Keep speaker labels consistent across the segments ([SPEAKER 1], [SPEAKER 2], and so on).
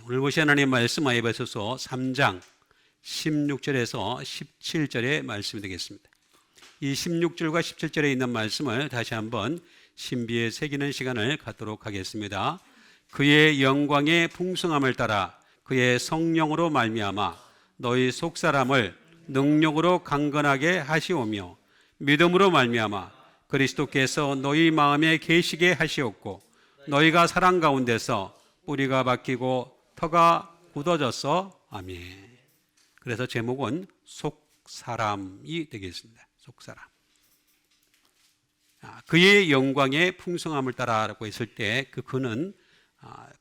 [SPEAKER 1] 오늘 보신 하나님 말씀 에베소서 3장 16절에서 17절의 말씀이 되겠습니다. 이 16절과 17절에 있는 말씀을 다시 한번 신비에 새기는 시간을 갖도록 하겠습니다. 그의 영광의 풍성함을 따라 그의 성령으로 말미암아 너희 속사람을 능력으로 강건하게 하시오며 믿음으로 말미암아 그리스도께서 너희 마음에 계시게 하시옵고 너희가 사랑 가운데서 뿌리가 박히고 터가 굳어져서 아멘. 그래서 제목은 속사람이 되겠습니다. 속사람. 그의 영광의 풍성함을 따라라고 했을 때 그 그는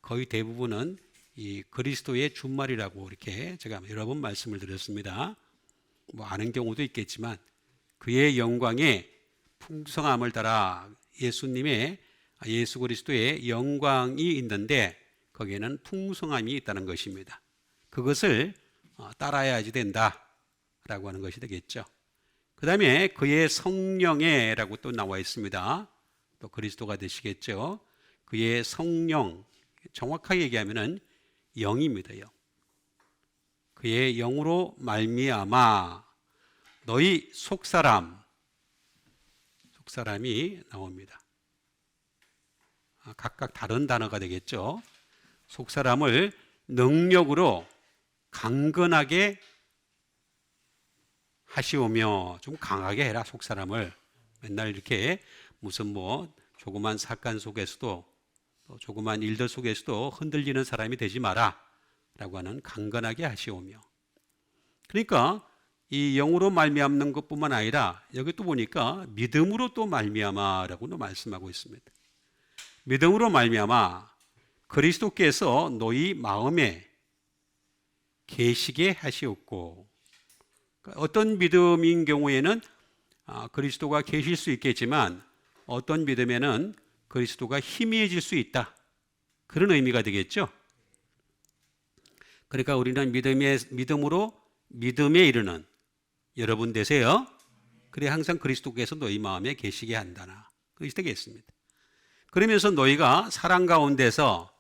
[SPEAKER 1] 거의 대부분은 이 그리스도의 준말이라고 이렇게 제가 여러 번 말씀을 드렸습니다. 뭐 아는 경우도 있겠지만 그의 영광의 풍성함을 따라 예수 그리스도의 영광이 있는데 거기에는 풍성함이 있다는 것입니다. 그것을 따라야지 된다라고 하는 것이 되겠죠. 그 다음에 그의 성령에라고 또 나와 있습니다. 또 그리스도가 되시겠죠. 그의 성령, 정확하게 얘기하면은 영입니다. 영. 그의 영으로 말미암아 너희 속사람이 나옵니다. 각각 다른 단어가 되겠죠. 속사람을 능력으로 강건하게 하시오며, 좀 강하게 해라 속사람을. 맨날 이렇게 무슨 뭐 조그만 사건 속에서도 또 조그만 일들 속에서도 흔들리는 사람이 되지 마라 라고 하는 강건하게 하시오며. 그러니까 이 영으로 말미암는 것뿐만 아니라 여기 또 보니까 믿음으로 또 말미암아라고도 말씀하고 있습니다. 믿음으로 말미암아 그리스도께서 너희 마음에 계시게 하시옵고. 어떤 믿음인 경우에는 그리스도가 계실 수 있겠지만 어떤 믿음에는 그리스도가 희미해질 수 있다. 그런 의미가 되겠죠. 그러니까 우리는 믿음으로 믿음에 이르는 여러분 되세요. 그래 항상 그리스도께서 너희 마음에 계시게 한다나. 그것이 되겠습니다. 그러면서 너희가 사랑 가운데서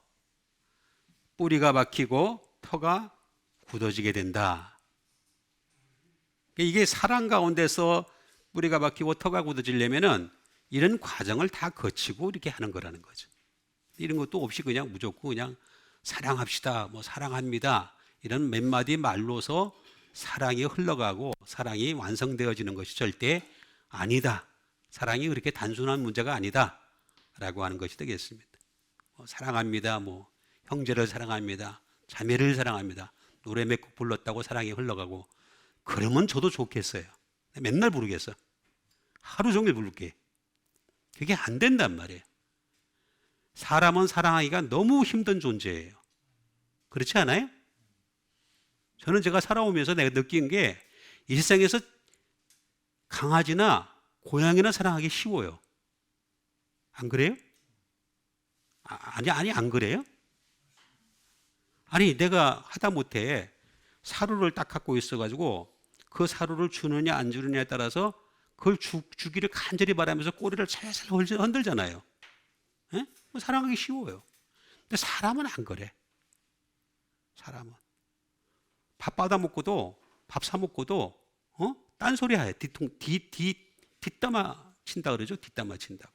[SPEAKER 1] 뿌리가 박히고 터가 굳어지게 된다. 이게 사랑 가운데서 뿌리가 박히고 터가 굳어지려면은 이런 과정을 다 거치고 이렇게 하는 거라는 거죠. 이런 것도 없이 그냥 무조건 그냥 사랑합시다, 뭐 사랑합니다, 이런 몇 마디 말로서 사랑이 흘러가고 사랑이 완성되어지는 것이 절대 아니다. 사랑이 그렇게 단순한 문제가 아니다 라고 하는 것이 되겠습니다. 사랑합니다, 뭐 형제를 사랑합니다, 자매를 사랑합니다, 노래 몇 곡 불렀다고 사랑이 흘러가고 그러면 저도 좋겠어요. 맨날 부르겠어. 하루 종일 부를게. 그게 안 된단 말이에요. 사람은 사랑하기가 너무 힘든 존재예요. 그렇지 않아요? 저는 제가 살아오면서 내가 느낀 게 이 세상에서 강아지나 고양이나 사랑하기 쉬워요. 안 그래요? 아니 안 그래요? 아니 내가 하다못해 사료를 딱 갖고 있어가지고 그 사료를 주느냐 안 주느냐에 따라서 그걸 주기를 간절히 바라면서 꼬리를 살살 흔들잖아요. 에? 사랑하기 쉬워요. 근데 사람은 안 그래. 사람은 밥 받아 먹고도, 밥 사 먹고도 딴소리 해. 뒷담화 친다 그러죠. 뒷담화 친다고.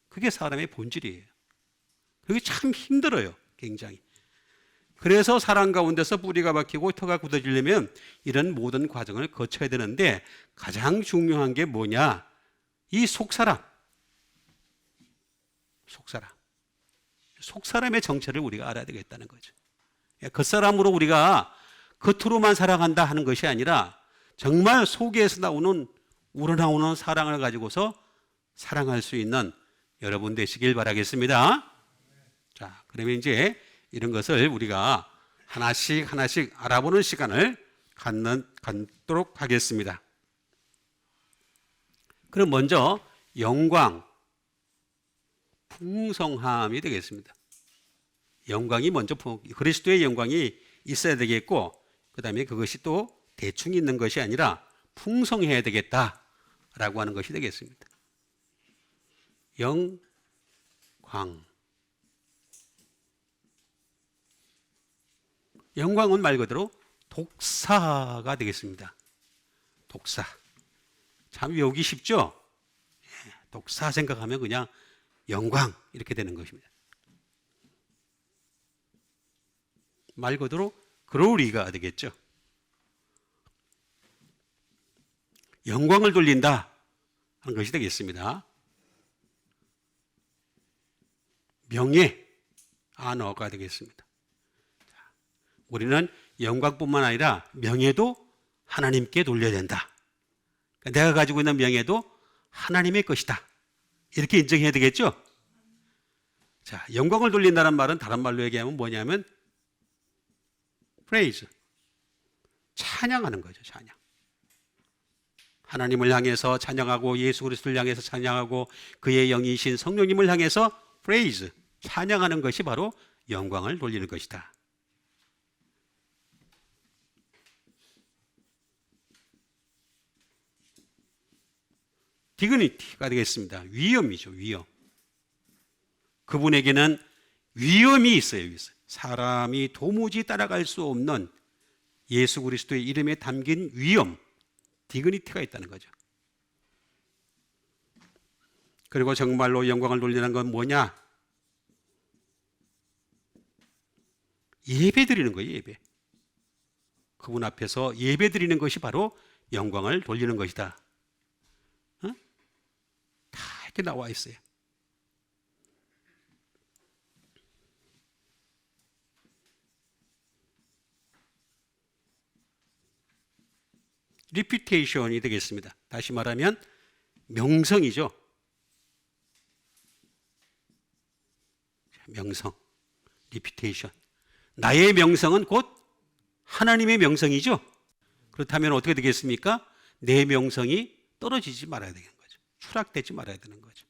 [SPEAKER 1] 그게 사람의 본질이에요. 그게 참 힘들어요. 굉장히. 그래서 사랑 가운데서 뿌리가 박히고 터가 굳어지려면 이런 모든 과정을 거쳐야 되는데 가장 중요한 게 뭐냐? 이 속사람의 정체를 우리가 알아야 되겠다는 거죠. 겉사람으로 우리가 겉으로만 사랑한다 하는 것이 아니라 정말 속에서 우러나오는 사랑을 가지고서 사랑할 수 있는 여러분 되시길 바라겠습니다. 자, 그러면 이제 이런 것을 우리가 하나씩 알아보는 시간을 갖도록 하겠습니다. 그럼 먼저 영광, 풍성함이 되겠습니다. 영광이 먼저 그리스도의 영광이 있어야 되겠고 그 다음에 그것이 또 대충 있는 것이 아니라 풍성해야 되겠다라고 하는 것이 되겠습니다. 영광. 영광은 말 그대로 독사가 되겠습니다. 독사. 참 외우기 쉽죠? 독사 생각하면 그냥 영광 이렇게 되는 것입니다. 말 그대로 글로리가 되겠죠. 영광을 돌린다 하는 것이 되겠습니다. 명예, 아너가 되겠습니다. 우리는 영광뿐만 아니라 명예도 하나님께 돌려야 된다. 내가 가지고 있는 명예도 하나님의 것이다. 이렇게 인정해야 되겠죠? 자, 영광을 돌린다는 말은 다른 말로 얘기하면 뭐냐면 praise, 찬양하는 거죠. 찬양. 하나님을 향해서 찬양하고 예수 그리스도를 향해서 찬양하고 그의 영이신 성령님을 향해서 praise, 찬양하는 것이 바로 영광을 돌리는 것이다. dignity가 되겠습니다. 위엄이죠. 위엄. 그분에게는 위엄이 있어요. 사람이 도무지 따라갈 수 없는 예수 그리스도의 이름에 담긴 위엄, dignity가 있다는 거죠. 그리고 정말로 영광을 돌리는 건 뭐냐? 예배 드리는 거예요. 예배. 그분 앞에서 예배 드리는 것이 바로 영광을 돌리는 것이다. 다 이렇게 나와 있어요. reputation이 되겠습니다. 다시 말하면 명성이죠. 명성, reputation. 나의 명성은 곧 하나님의 명성이죠. 그렇다면 어떻게 되겠습니까? 내 명성이 떨어지지 말아야 되는 거죠. 추락되지 말아야 되는 거죠.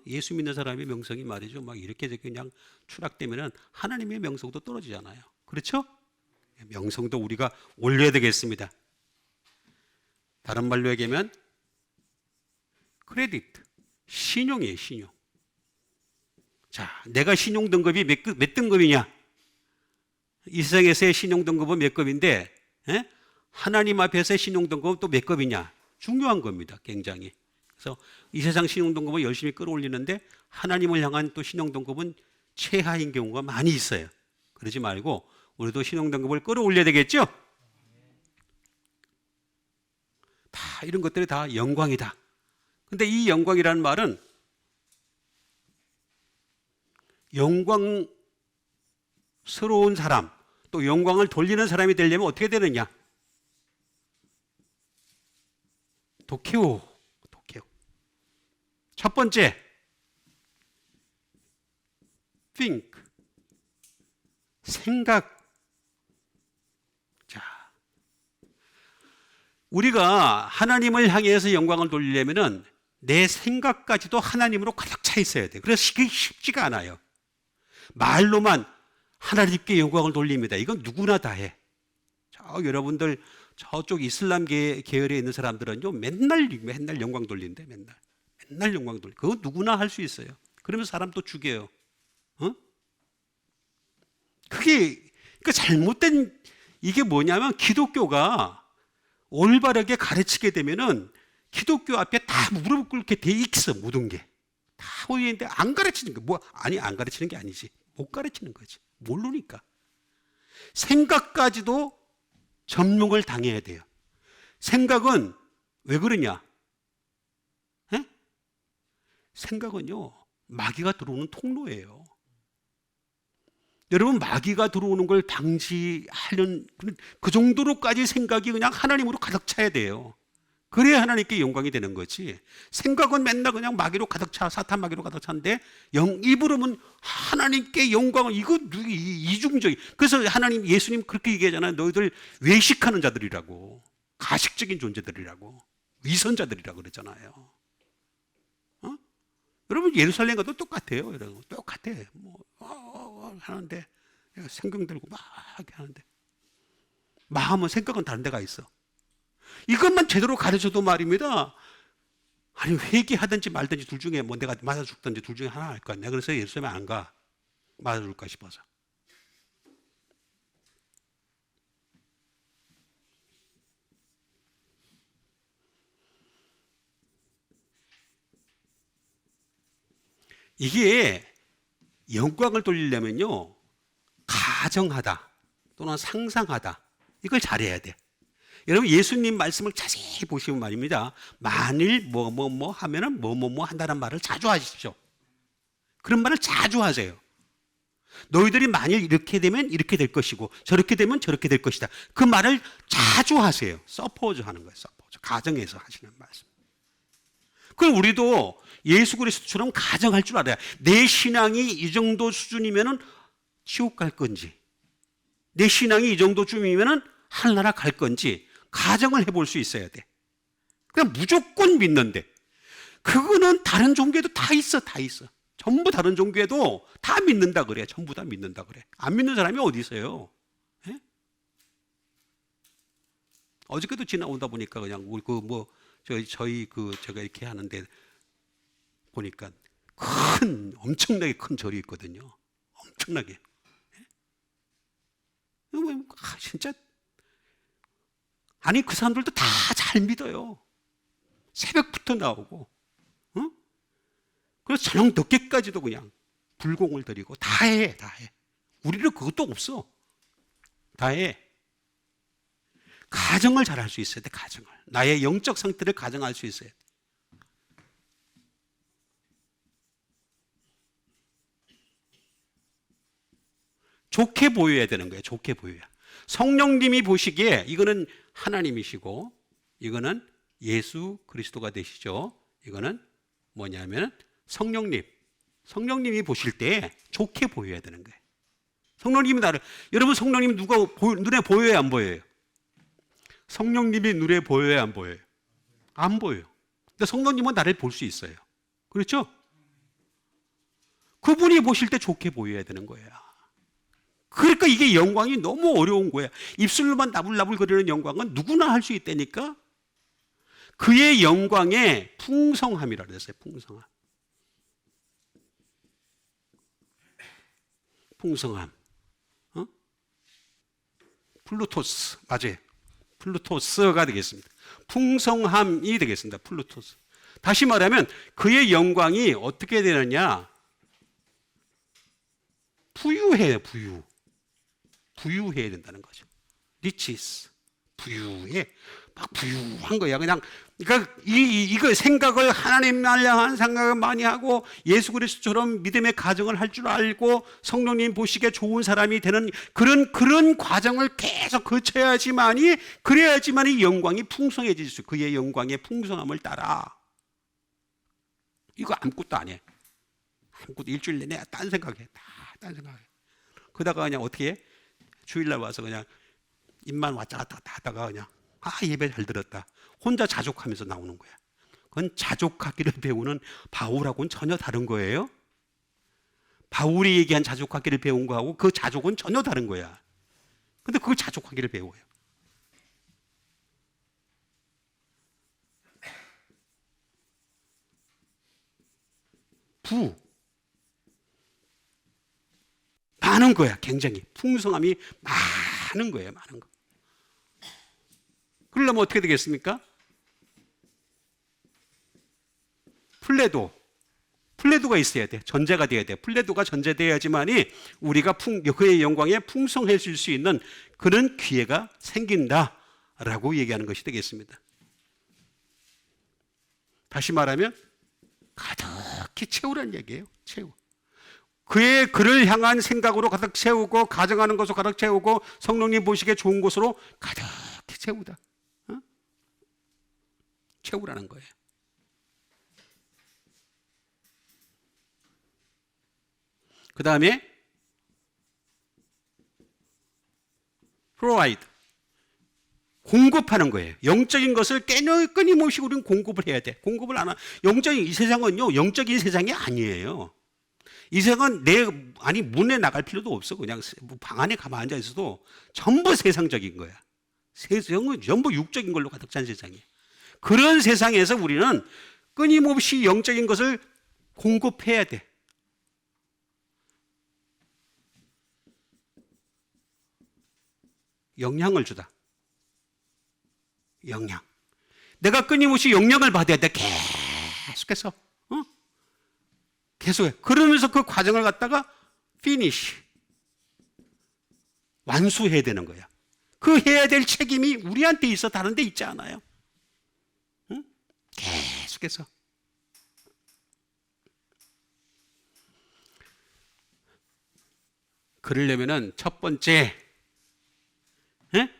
[SPEAKER 1] 예수 믿는 사람의 명성이 말이죠. 막 이렇게 그냥 추락되면 하나님의 명성도 떨어지잖아요. 그렇죠? 명성도 우리가 올려야 되겠습니다. 다른 말로 얘기하면 크레딧, 신용이에요. 신용. 자, 내가 신용 등급이 몇 등급이냐? 이 세상에서의 신용 등급은 몇 급인데 하나님 앞에서의 신용 등급은 또 몇 급이냐? 중요한 겁니다. 굉장히. 그래서 이 세상 신용 등급은 열심히 끌어올리는데 하나님을 향한 또 신용 등급은 최하인 경우가 많이 있어요. 그러지 말고 우리도 신용 등급을 끌어올려야 되겠죠? 다 이런 것들이 다 영광이다. 근데 이 영광이라는 말은 영광스러운 사람, 또 영광을 돌리는 사람이 되려면 어떻게 되느냐? 도케오. 첫 번째, think, 생각. 자, 우리가 하나님을 향해서 영광을 돌리려면은 내 생각까지도 하나님으로 가득 차 있어야 돼요. 그래서 그게 쉽지가 않아요. 말로만 하나님께 영광을 돌립니다. 이건 누구나 다 해. 여러분들 저쪽 이슬람 계열에 있는 사람들은요 맨날 영광 돌린대. 맨날 영광 돌려. 그거 누구나 할 수 있어요. 그러면 사람 또 죽여요. 그게 그러니까 잘못된 이게 뭐냐면 기독교가 올바르게 가르치게 되면은 기독교 앞에 다 무릎 꿇게 돼 있어. 모든 게 다 보이는데 안 가르치는 거 안 가르치는 게 아니지. 못 가르치는 거지. 모르니까. 생각까지도 점령을 당해야 돼요. 생각은 왜 그러냐? 생각은요 마귀가 들어오는 통로예요. 여러분 마귀가 들어오는 걸 방지하려는 그 정도로까지 생각이 그냥 하나님으로 가득 차야 돼요. 그래야 하나님께 영광이 되는 거지. 생각은 맨날 그냥 마귀로 가득 차, 사탄 마귀로 가득 차는데 입으로는 하나님께 영광을 이거 이중적인. 그래서 하나님 예수님 그렇게 얘기하잖아요. 너희들 외식하는 자들이라고, 가식적인 존재들이라고, 위선자들이라고 그랬잖아요. 여러분 예루살렘 가도 똑같아요. 여러분 똑같아. 하는데 성경 들고 막 하는데 마음은 생각은 다른 데가 있어. 이것만 제대로 가르쳐도 말입니다. 아니 회개하든지 말든지 둘 중에 뭐 내가 맞아 죽든지 둘 중에 하나 할 거 아니야. 그래서 예루살렘에 안 가. 맞아 줄까 싶어서. 이게 영광을 돌리려면요, 가정하다 또는 상상하다, 이걸 잘해야 돼. 여러분, 예수님 말씀을 자세히 보시면 말입니다. 만일 뭐뭐뭐 하면은 뭐뭐뭐 한다는 말을 자주 하십시오. 그런 말을 자주 하세요. 너희들이 만일 이렇게 되면 이렇게 될 것이고 저렇게 되면 저렇게 될 것이다. 그 말을 자주 하세요. 서포즈 하는 거예요. 서포즈. 가정에서 하시는 말씀. 그럼 우리도 예수 그리스도처럼 가정할 줄 알아야, 내 신앙이 이 정도 수준이면은 지옥 갈 건지, 내 신앙이 이 정도 쯤이면은 하늘나라 갈 건지 가정을 해볼 수 있어야 돼. 그냥 무조건 믿는데, 그거는 다른 종교에도 다 있어. 다 있어. 전부 다른 종교에도 다 믿는다 그래. 전부 다 믿는다 그래. 안 믿는 사람이 어디 있어요? 예? 어저께도 지나오다 보니까 그냥 우리 저희 제가 이렇게 하는데 보니까 엄청나게 큰 절이 있거든요. 엄청나게. 예? 진짜. 아니, 그 사람들도 다 잘 믿어요. 새벽부터 나오고, 그래서 저녁 늦게까지도 그냥 불공을 드리고 다 해. 우리는 그것도 없어. 다 해. 가정을 잘할 수 있어야 돼. 가정을. 나의 영적 상태를 가정할 수 있어야 돼. 좋게 보여야 되는 거예요. 좋게 보여야. 성령님이 보시기에 이거는 하나님이시고 이거는 예수 그리스도가 되시죠. 이거는 뭐냐면 성령님이 보실 때 좋게 보여야 되는 거예요. 성령님이 여러분, 성령님 눈에 보여요, 안 보여요? 성령님이 눈에 보여요, 안 보여요? 안 보여요. 근데 성령님은 나를 볼 수 있어요. 그렇죠? 그분이 보실 때 좋게 보여야 되는 거예요. 그러니까 이게 영광이 너무 어려운 거예요. 입술로만 나불나불 거리는 영광은 누구나 할 수 있다니까. 그의 영광의 풍성함이라 그랬어요. 풍성함. 플루토스, 맞아요. 플루토스가 되겠습니다. 풍성함이 되겠습니다. 플루토스. 다시 말하면 그의 영광이 어떻게 되느냐? 부유해요. 부유해야 된다는 거죠. 리치스. 부유해. 막 부유한 거야. 그러니까 이거 생각을, 하나님 향한 생각을 많이 하고 예수 그리스도처럼 믿음의 가정을 할 줄 알고 성령님 보시기에 좋은 사람이 되는 그런 과정을 계속 거쳐야지만이, 그래야지만이 영광이 풍성해질 수 있어요. 그의 영광의 풍성함을 따라. 이거 아무것도 안 해. 아무것도 일주일 내내 딴 생각해. 딴 생각해. 그러다가 그냥 어떻게 해? 주일날 와서 그냥 입만 왔다 갔다 하다가 그냥 예배 잘 들었다. 혼자 자족하면서 나오는 거야. 그건 자족하기를 배우는 바울하고는 전혀 다른 거예요. 바울이 얘기한 자족하기를 배운 거하고 그 자족은 전혀 다른 거야. 근데 그걸 자족하기를 배워요. 많은 거야. 굉장히 풍성함이 많은 거예요. 많은 거. 그러려면 어떻게 되겠습니까? 플레도가 있어야 돼. 전제가 돼야 돼. 플레도가 전제돼야지만이 우리가 그의 영광에 풍성해질 수 있는 그런 기회가 생긴다라고 얘기하는 것이 되겠습니다. 다시 말하면 가득히 채우라는 얘기예요. 그를 향한 생각으로 가득 채우고, 가정하는 것으로 가득 채우고, 성령님 보시기에 좋은 곳으로 가득히 채우다. 채우라는 거예요. 그 다음에 provide, 공급하는 거예요. 영적인 것을 끊임없이 우리는 공급을 해야 돼. 공급을 안 하. 이 세상은요, 영적인 세상이 아니에요. 이 세상은 문에 나갈 필요도 없어. 그냥 방 안에 가만 앉아 있어도 전부 세상적인 거야. 세상은 전부 육적인 걸로 가득 찬 세상이에요. 그런 세상에서 우리는 끊임없이 영적인 것을 공급해야 돼. 영향을 주다. 영향. 내가 끊임없이 영향을 받아야 돼. 계속해서. 계속해. 그러면서 그 과정을 갖다가 finish, 완수해야 되는 거야. 그 해야 될 책임이 우리한테 있어. 다른 데 있지 않아요. 응? 계속해서. 그러려면은 첫 번째, 예?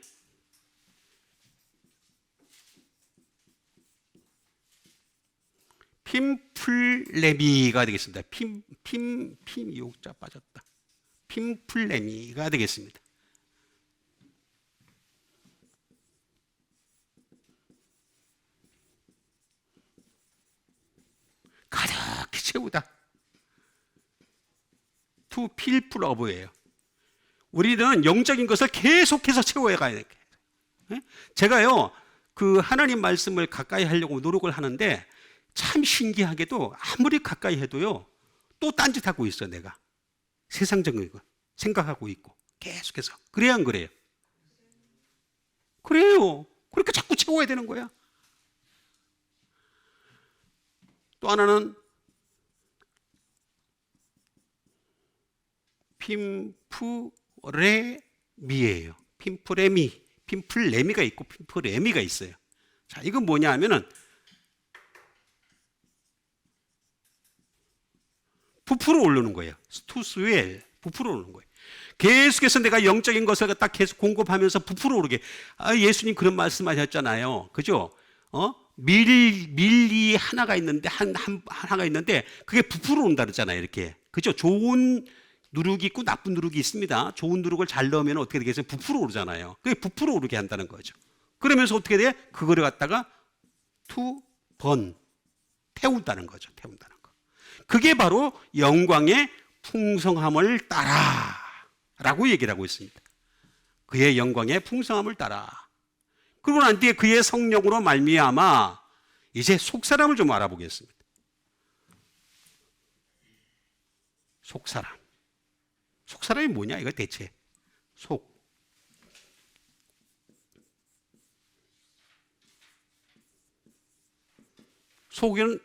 [SPEAKER 1] 핌플레미가 되겠습니다. 욕자 빠졌다. 핌플레미가 되겠습니다. 가득히 채우다. to fill up예요. 우리는 영적인 것을 계속해서 채워야 가야 돼요. 제가요, 그 하나님 말씀을 가까이 하려고 노력을 하는데 참 신기하게도 아무리 가까이 해도요, 또 딴짓하고 있어, 내가. 세상적인 거 생각하고 있고 계속해서. 그래야 안 그래요? 그래요. 그러니까 자꾸 채워야 되는 거야. 또 하나는 핌프레미예요. 핌플레미가 있고 핌프레미가 있어요. 자, 이건 뭐냐 하면은 부풀어 오르는 거예요. 스투스웰, 부풀어 오르는 거예요. 계속해서 내가 영적인 것을 딱 계속 공급하면서 부풀어 오르게. 예수님 그런 말씀하셨잖아요. 그죠? 밀이 하나가 있는데 하나가 있는데 그게 부풀어 온다 그랬잖아요. 이렇게. 그죠? 좋은 누룩이 있고 나쁜 누룩이 있습니다. 좋은 누룩을 잘 넣으면 어떻게 되겠어요? 부풀어 오르잖아요. 그게 부풀어 오르게 한다는 거죠. 그러면서 어떻게 돼? 그거를 갖다가 태운다는 거죠. 태운다는 거. 그게 바로 영광의 풍성함을 따라 라고 얘기를 하고 있습니다. 그의 영광의 풍성함을 따라. 그러고 난 뒤에 그의 성령으로 말미암아 이제 속사람을 좀 알아보겠습니다. 속사람이 뭐냐 이거 대체. 속은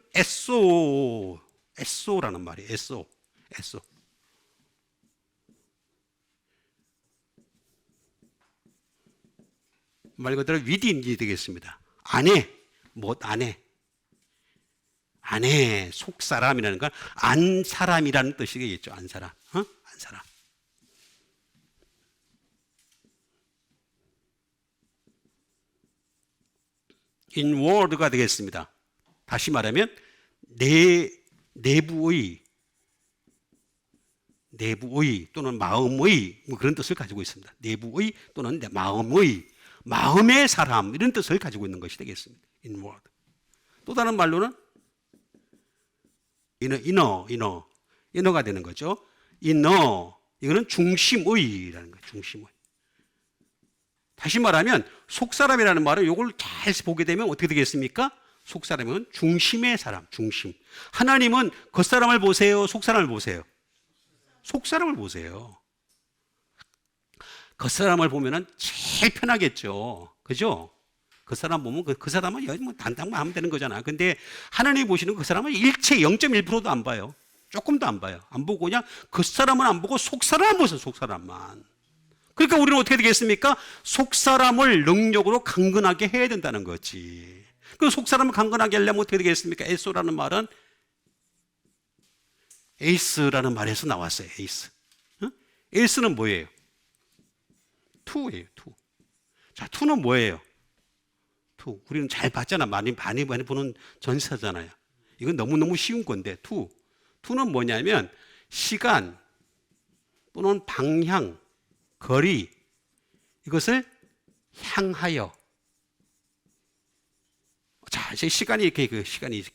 [SPEAKER 1] 에소라는 말이에요. 에소. 말 그대로 위딘이 되겠습니다. 안에 속사람이라는 건 안사람이라는 뜻이겠죠. 안사람. 안사람. inward가 되겠습니다. 다시 말하면 내부의 또는 마음의 뭐 그런 뜻을 가지고 있습니다. 내부의 또는 마음의 사람 이런 뜻을 가지고 있는 것이 되겠습니다. inward. 또 다른 말로는 inner가 되는 거죠. inner 이거는 중심의라는 거예요. 중심의. 다시 말하면 속사람이라는 말은 이걸 잘 보게 되면 어떻게 되겠습니까? 속사람은 중심의 사람, 중심. 하나님은 겉사람을 보세요, 속사람을 보세요? 속사람을 보세요. 겉사람을 보면은 제일 편하겠죠. 그죠? 겉사람 보면 그 사람은 뭐 단단만 하면 되는 거잖아. 근데 하나님이 보시는 그 사람은 일체 0.1%도 안 봐요. 조금도 안 봐요. 안 보고 그냥 겉사람은 안 보고 속사람만 보세요. 속사람만. 그러니까 우리는 어떻게 되겠습니까? 속사람을 능력으로 강건하게 해야 된다는 거지. 그 속사람을 강건하게 하려면 어떻게 되겠습니까? 에소라는 말은 에이스라는 말에서 나왔어요. 에이스. 에이스는 뭐예요? 투예요. 투. 자, 투는 뭐예요? 투. 우리는 잘 봤잖아. 많이 보는 전사잖아요. 이건 너무너무 쉬운 건데 투는 뭐냐면 시간 또는 방향, 거리 이것을 향하여. 자, 이제 시간이 이렇게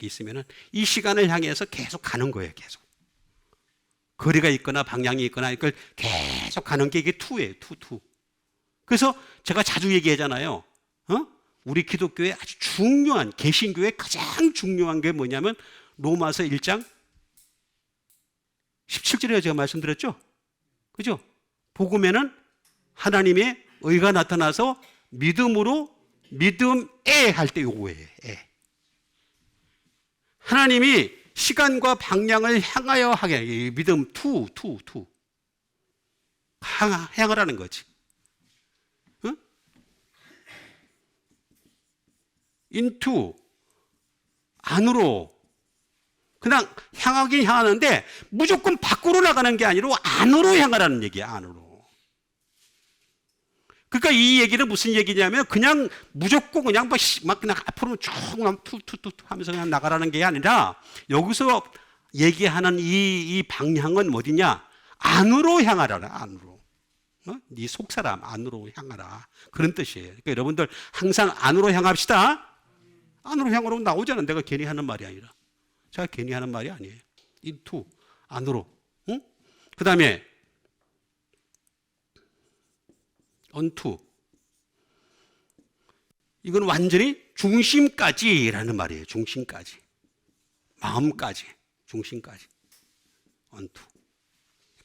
[SPEAKER 1] 있으면은 이 시간을 향해서 계속 가는 거예요. 계속. 거리가 있거나 방향이 있거나 이걸 계속 가는 게 이게 투예요. 투. 그래서 제가 자주 얘기하잖아요. 우리 기독교의 아주 중요한, 개신교의 가장 중요한 게 뭐냐면 로마서 1장 17절에 제가 말씀드렸죠. 그죠? 복음에는 하나님의 의가 나타나서 믿음에 할 때 요거예요. 하나님이 시간과 방향을 향하여 하게, 이 믿음 투 향하라는 거지. 응? into 안으로 그냥 향하긴 향하는데 무조건 밖으로 나가는 게 아니라 안으로 향하라는 얘기야. 안으로. 그러니까 이 얘기는 무슨 얘기냐면 그냥 무조건 그냥 막 그냥 앞으로 쭉 투 하면서 그냥 나가라는 게 아니라 여기서 얘기하는 이 방향은 어디냐? 안으로 향하라. 안으로. 네 속사람 안으로 향하라. 그런 뜻이에요. 그러니까 여러분들 항상 안으로 향합시다. 안으로 향하라고 나오잖아. 내가 괜히 하는 말이 아니라. 제가 괜히 하는 말이 아니에요. into 안으로. 응? 그 다음에 unto 이건 완전히 중심까지라는 말이에요. 중심까지. 마음까지. 중심까지. unto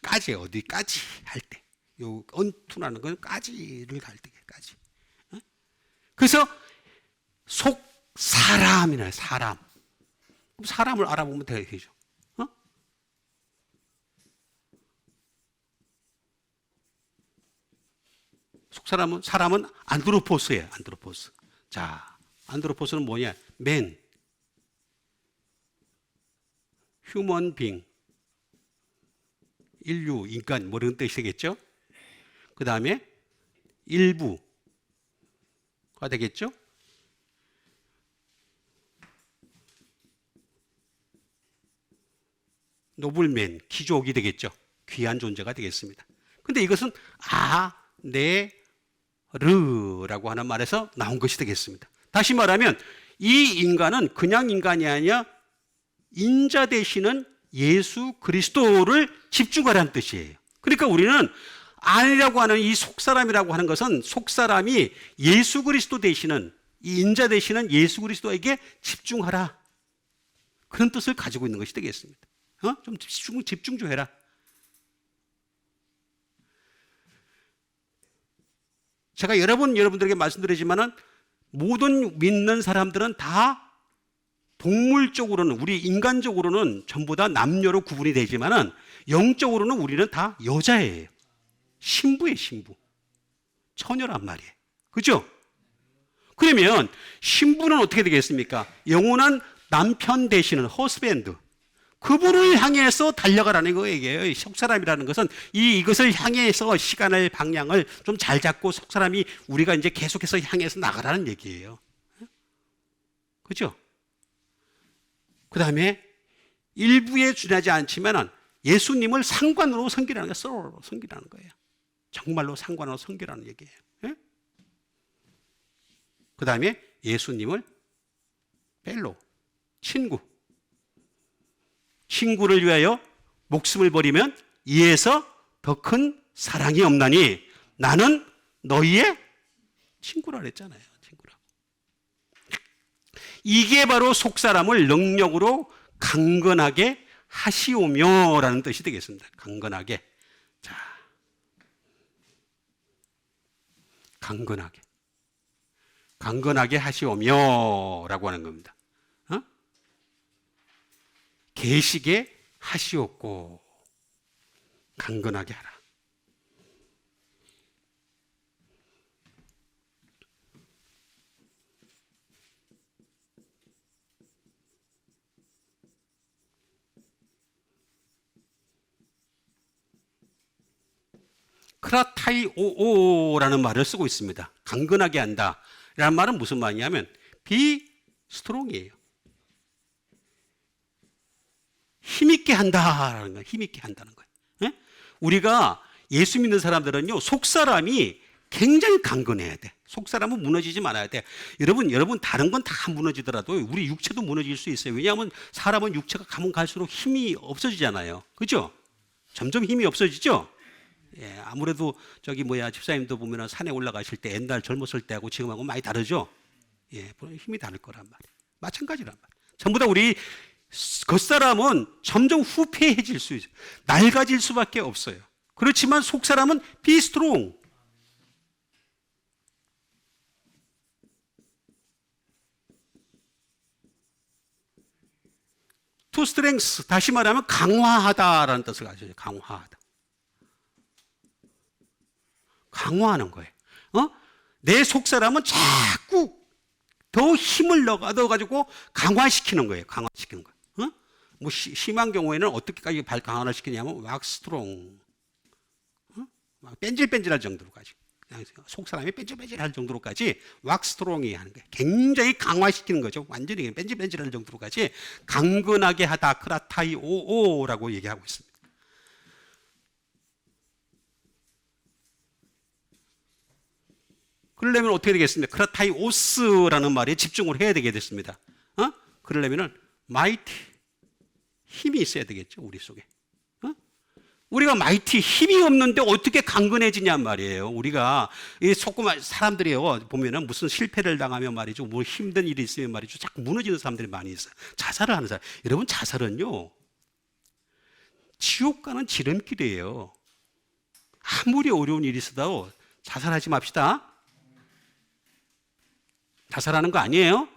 [SPEAKER 1] 까지 어디까지 할 때. 요 unto라는 건 까지를 갈 때까지. 그래서 속 사람이네. 사람. 사람을 알아보면 되죠. 사람은 안드로포스예요. 안드로포스. 자, 안드로포스는 뭐냐? 맨, 휴먼 빙, 인류, 인간 뭐 이런 뜻이겠죠? 그 다음에 일부가 되겠죠? 노블맨, 귀족이 되겠죠? 귀한 존재가 되겠습니다. 근데 이것은 르라고 하는 말에서 나온 것이 되겠습니다. 다시 말하면 이 인간은 그냥 인간이 아니라 인자 되시는 예수 그리스도를 집중하라는 뜻이에요. 그러니까 우리는 안이라고 하는 이 속사람이라고 하는 것은 속사람이 예수 그리스도 되시는 이 인자 되시는 예수 그리스도에게 집중하라. 그런 뜻을 가지고 있는 것이 되겠습니다. 좀 집중 좀 해라. 제가 여러분들에게 말씀드리지만은 모든 믿는 사람들은 다 동물적으로는 우리 인간적으로는 전부 다 남녀로 구분이 되지만은 영적으로는 우리는 다 여자예요. 신부예요, 신부. 처녀란 말이에요. 그죠? 그러면 신부는 어떻게 되겠습니까? 영원한 남편 되시는 허스밴드. 그분을 향해서 달려가라는 거예요. 속사람이라는 것은 이것을 향해서 시간을 방향을 좀 잘 잡고 속사람이 우리가 이제 계속해서 향해서 나가라는 얘기예요. 그죠? 그 다음에 일부에 준하지 않지만 예수님을 상관으로 섬기라는 거예요. 서로 섬기라는 거예요. 정말로 상관으로 섬기라는 얘기예요. 그 다음에 예수님을 펠로, 친구를 위하여 목숨을 버리면 이에서 더 큰 사랑이 없나니 나는 너희의 친구라 그랬잖아요. 친구라. 이게 바로 속사람을 능력으로 강건하게 하시오며라는 뜻이 되겠습니다. 강건하게. 자, 강건하게 하시오며라고 하는 겁니다. 계시게 하시옵고 강건하게 하라. 크라타이오오라는 말을 쓰고 있습니다. 강건하게 한다. 라는 말은 무슨 말이냐면 be strong이에요. 힘있게 한다라는 거예요. 힘있게 한다는 거예요. 예? 우리가 예수 믿는 사람들은요, 속사람이 굉장히 강건해야 돼. 속사람은 무너지지 말아야 돼. 여러분 다른 건 다 무너지더라도 우리 육체도 무너질 수 있어요. 왜냐하면 사람은 육체가 가면 갈수록 힘이 없어지잖아요. 그죠? 점점 힘이 없어지죠? 예, 아무래도 집사님도 보면 산에 올라가실 때 옛날 젊었을 때하고 지금하고 많이 다르죠? 예, 힘이 다를 거란 말이에요. 마찬가지란 말이에요. 전부 다 우리 겉사람은 점점 후패해질 수 있어요. 낡아질 수밖에 없어요. 그렇지만 속사람은 be strong. to to strength, 다시 말하면 강화하다라는 뜻을 가져요. 강화하다. 강화하는 거예요. 내 속사람은 자꾸 더 힘을 넣어가지고 강화시키는 거예요. 강화시키는 거예요. 뭐 심한 경우에는 어떻게까지 강화를 시키냐면 왁 스트롱, 막 뺀질뺀질할 정도로까지, 그냥 속사람이 뺀질뺀질할 정도로까지 왁 스트롱이 하는 거예요. 굉장히 강화시키는 거죠. 완전히 뺀질뺀질할 정도로까지 강건하게 하다. 크라타이 오오라고 얘기하고 있습니다. 그러려면 어떻게 되겠습니까? 크라타이 오스라는 말에 집중을 해야 되게 됐습니다. 그러려면은 마이티, 힘이 있어야 되겠죠, 우리 속에. 우리가 마이티, 힘이 없는데 어떻게 강건해지냔 말이에요. 우리가 이 조그만 사람들이요, 보면은 무슨 실패를 당하면 말이죠, 뭐 힘든 일이 있으면 말이죠, 자꾸 무너지는 사람들이 많이 있어요. 자살을 하는 사람. 여러분, 자살은요, 지옥 가는 지름길이에요. 아무리 어려운 일이 있어도 자살하지 맙시다. 자살하는 거 아니에요?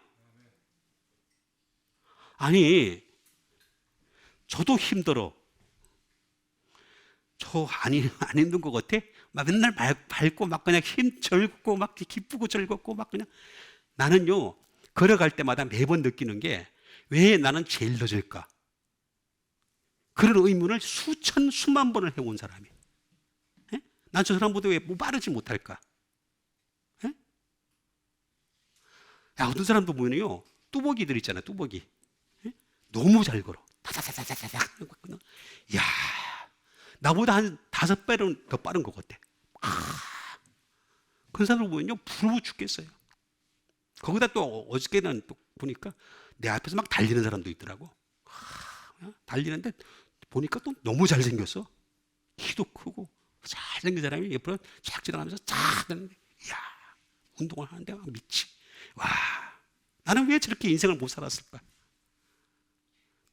[SPEAKER 1] 아니, 저도 힘들어. 저 안 힘든 것 같아? 막 맨날 밝고 막 그냥 절고 막 기쁘고 즐겁고 막 그냥. 나는요, 걸어갈 때마다 매번 느끼는 게 왜 나는 제일 늦을까? 그런 의문을 수만 번을 해온 사람이에요. 난 저 사람보다 왜 뭐 빠르지 못할까? 야, 어떤 사람도 보면요, 뚜벅이들 있잖아요, 뚜벅이. 너무 잘 걸어. 다다다다다다. 야, 나보다 한 5배는 더 빠른 것 같아. 그런 사람들 보면요, 부러워 죽겠어요. 거기다 또 어저께는 또 보니까 내 앞에서 막 달리는 사람도 있더라고. 달리는데 보니까 또 너무 잘생겼어. 키도 크고 잘생긴 사람이 옆으로 쫙 지나가면서 쫙 되는데, 이야, 운동을 하는데 막 미치. 와, 나는 왜 저렇게 인생을 못 살았을까?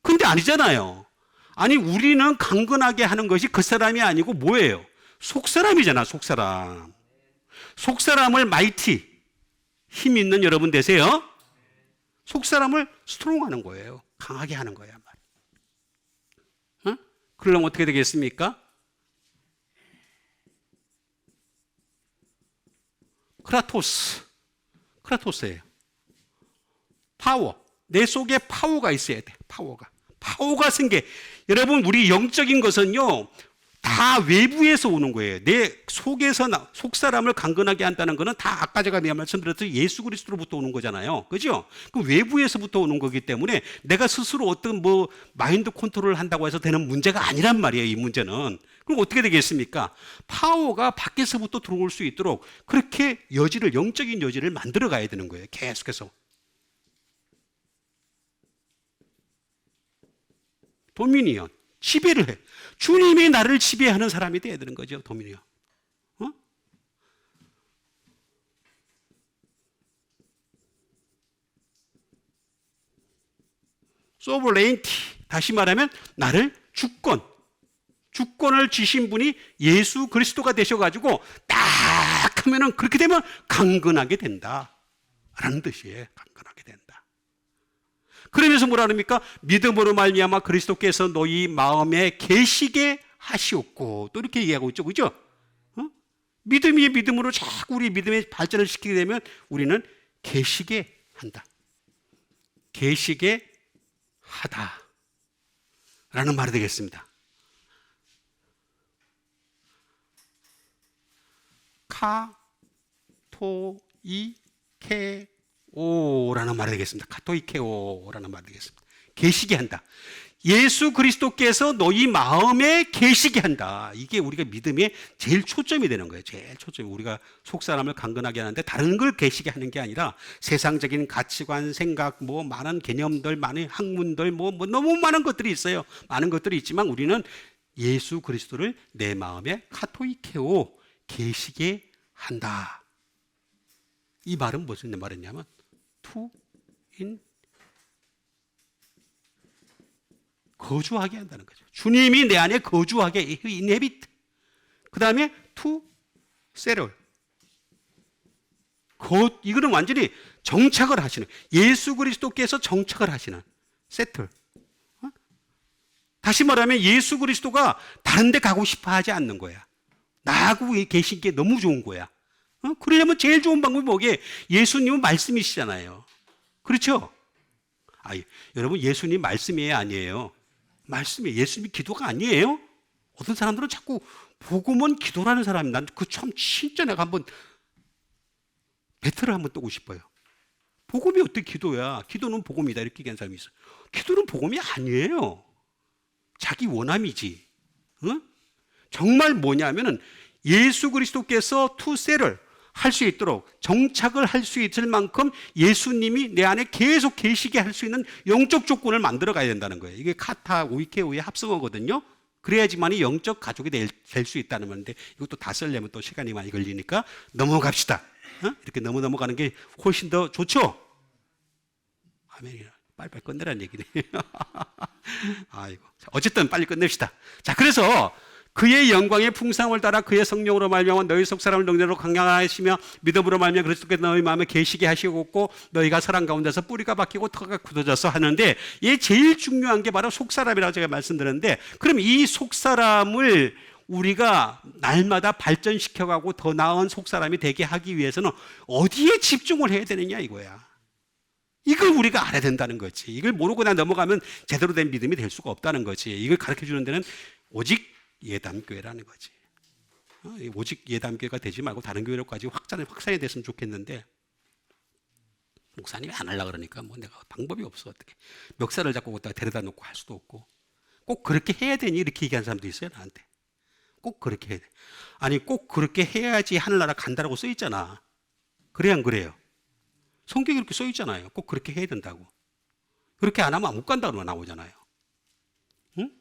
[SPEAKER 1] 근데 아니잖아요. 아니, 우리는 강건하게 하는 것이 그 사람이 아니고 뭐예요? 속사람이잖아, 속사람. 속사람을 마이티, 힘 있는 여러분 되세요. 속사람을 스트롱 하는 거예요. 강하게 하는 거야. 그러려면 어떻게 되겠습니까? 크라토스예요. 파워. 내 속에 파워가 있어야 돼. 파워가 생겨. 여러분, 우리 영적인 것은요, 다 외부에서 오는 거예요. 내 속에서 속사람을 강건하게 한다는 것은 다 아까 제가 말씀드렸듯이 예수 그리스도로부터 오는 거잖아요. 그죠? 그 외부에서부터 오는 거기 때문에 내가 스스로 어떤 뭐 마인드 컨트롤을 한다고 해서 되는 문제가 아니란 말이에요, 이 문제는. 그럼 어떻게 되겠습니까? 파워가 밖에서부터 들어올 수 있도록 그렇게 영적인 여지를 만들어 가야 되는 거예요. 계속해서. 도미니언, 지배를 해. 주님이 나를 지배하는 사람이 돼야 되는 거죠, 도미니언. 소브레인티, 다시 말하면 나를 주권을 지신 분이 예수 그리스도가 되셔가지고 딱 하면은 그렇게 되면 강건하게 된다 라는 뜻이에요. 강건하게 된다. 그러면서 뭐라 합니까? 믿음으로 말미암아 그리스도께서 너희 마음에 계시게 하시옵고, 또 이렇게 얘기하고 있죠, 그죠? 믿음이 믿음으로 자꾸 우리 믿음의 발전을 시키게 되면 우리는 계시게 한다. 계시게 하다 라는 말이 되겠습니다. 카토이케오라는 말이 되겠습니다. 카토이케오라는 말이 되겠습니다. 계시게 한다. 예수 그리스도께서 너희 마음에 계시게 한다. 이게 우리가 믿음의 제일 초점이 되는 거예요. 제일 초점이. 우리가 속사람을 강건하게 하는데 다른 걸 계시게 하는 게 아니라 세상적인 가치관, 생각, 뭐 많은 개념들, 많은 학문들, 뭐 너무 많은 것들이 있어요. 많은 것들이 있지만 우리는 예수 그리스도를 내 마음에 카토이케오, 계시게 한다. 이 말은 무슨 말이냐면 to in 거주하게 한다는 거죠. 주님이 내 안에 거주하게 inhabit. 그 다음에 to settle. 이거는 완전히 정착을 하시는, 예수 그리스도께서 정착을 하시는 settle. 다시 말하면 예수 그리스도가 다른 데 가고 싶어 하지 않는 거야. 나하고 계신 게 너무 좋은 거야. 그러려면 제일 좋은 방법이 뭐게? 예수님은 말씀이시잖아요. 그렇죠? 여러분, 예수님 말씀이에요, 아니에요? 말씀이에요. 예수님이 기도가 아니에요? 어떤 사람들은 자꾸 복음은 기도라는 사람이, 난 그 참 진짜 내가 한번 배틀을 한번 뜨고 싶어요. 복음이 어떻게 기도야? 기도는 복음이다, 이렇게 얘기하는 사람이 있어요. 기도는 복음이 아니에요. 자기 원함이지. 응? 정말 뭐냐면은 예수 그리스도께서 투세를 할 수 있도록, 정착을 할 수 있을 만큼 예수님이 내 안에 계속 계시게 할 수 있는 영적 조건을 만들어 가야 된다는 거예요. 이게 카타 오이케오의 합성어거든요. 그래야지만이 영적 가족이 될 수 있다는 건데, 이것도 다 쓰려면 또 시간이 많이 걸리니까 넘어갑시다. 이렇게 넘어가는 게 훨씬 더 좋죠? 아멘이야. 빨리빨리 끝내라는 얘기네. 아이고. 어쨌든 빨리 끝냅시다. 자, 그래서 그의 영광의 풍성함을 따라 그의 성령으로 말미암아 너희 속 사람을 능력으로 강량하시며 믿음으로 말미암아 그리스도께서 너희 마음에 계시게 하시고 너희가 사랑 가운데서 뿌리가 박히고 터가 굳어져서 하는데, 이게 제일 중요한 게 바로 속 사람이라고 제가 말씀드렸는데, 그럼 이 속 사람을 우리가 날마다 발전시켜가고 더 나은 속 사람이 되게 하기 위해서는 어디에 집중을 해야 되느냐 이거야. 이걸 우리가 알아야 된다는 거지. 이걸 모르고 그냥 넘어가면 제대로 된 믿음이 될 수가 없다는 거지. 이걸 가르쳐 주는 데는 오직 예담교회라는 거지. 오직 예담교회가 되지 말고 다른 교회로까지 확산이 됐으면 좋겠는데, 목사님이 안 하려고 그러니까 뭐 내가 방법이 없어. 어떻게 멱살을 잡고 갖다가 데려다 놓고 할 수도 없고. 꼭 그렇게 해야 되니 이렇게 얘기하는 사람도 있어요, 나한테. 꼭 그렇게 해야 돼. 아니, 꼭 그렇게 해야지 하늘나라 간다라고 써 있잖아. 그래야 안 그래요? 성경에 이렇게 써 있잖아요. 꼭 그렇게 해야 된다고. 그렇게 안 하면 못 간다고 나오잖아요. 응?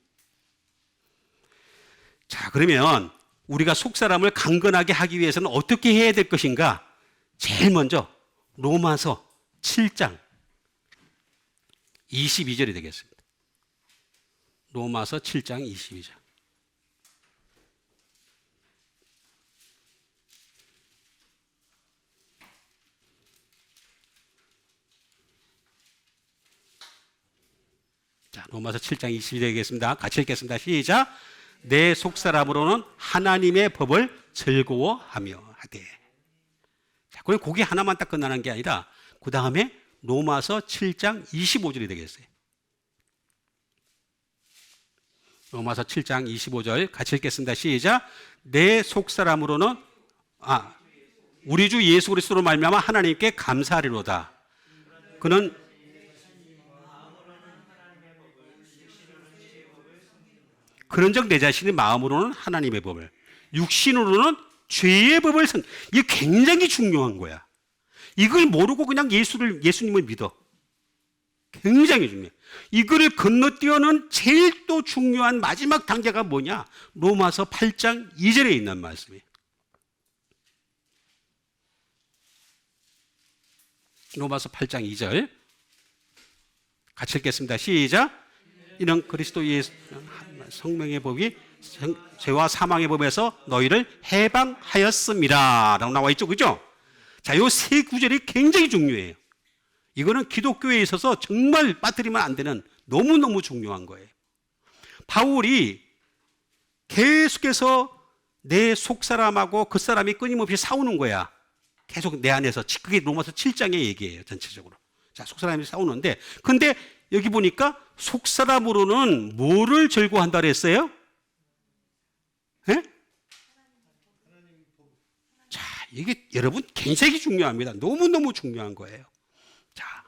[SPEAKER 1] 자, 그러면 우리가 속사람을 강건하게 하기 위해서는 어떻게 해야 될 것인가? 제일 먼저 로마서 7장 22절이 되겠습니다. 로마서 7장 22절. 자, 로마서 7장 22절 되겠습니다. 같이 읽겠습니다. 시작. 내 속사람으로는 하나님의 법을 즐거워하며 하되. 자, 그럼 거기 하나만 딱 끝나는 게 아니라 그 다음에 로마서 7장 25절이 되겠어요. 로마서 7장 25절 같이 읽겠습니다. 시작. 내 속사람으로는 우리 주 예수 그리스도로 말미암아 하나님께 감사하리로다. 그는 그런즉 내 자신의 마음으로는 하나님의 법을, 육신으로는 죄의 법을 이게 굉장히 중요한 거야. 이걸 모르고 그냥 예수님을 믿어. 굉장히 중요해. 이거를 건너뛰어는 제일 또 중요한 마지막 단계가 뭐냐? 로마서 8장 2절에 있는 말씀이에요. 로마서 8장 2절 같이 읽겠습니다. 시작. 이는 그리스도 예수 성령의 법이 죄와 사망의 법에서 너희를 해방하였습니다 라고 나와 있죠. 그죠? 자, 요 세 구절이 굉장히 중요해요. 이거는 기독교에 있어서 정말 빠뜨리면 안 되는 너무너무 중요한 거예요. 바울이 계속해서 내 속사람하고 그 사람이 끊임없이 싸우는 거야. 계속 내 안에서. 그게 로마서 7장의 얘기예요, 전체적으로. 자, 속사람이 싸우는데, 근데 여기 보니까 속사람으로는 뭐를 즐거워한다 그랬어요? 예? 자, 이게 여러분 굉장히 중요합니다. 너무너무 중요한 거예요. 자,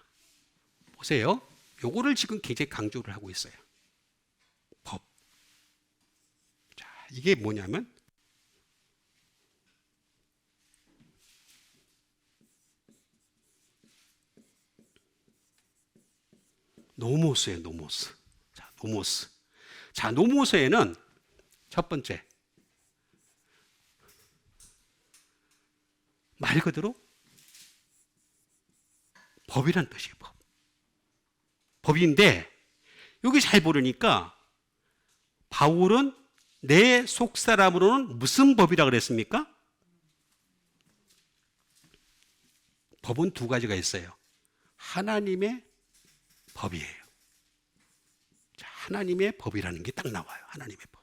[SPEAKER 1] 보세요. 요거를 지금 굉장히 강조를 하고 있어요. 법. 자, 이게 뭐냐면 노모스예요, 노모스. 자, 노모스. 자, 노모스에는 첫 번째, 말 그대로 법이란 뜻이에요, 법. 법인데, 여기 잘 보려니까, 바울은 내 속사람으로는 무슨 법이라 그랬습니까? 법은 두 가지가 있어요. 하나님의 법이에요. 자, 하나님의 법이라는 게 딱 나와요. 하나님의 법.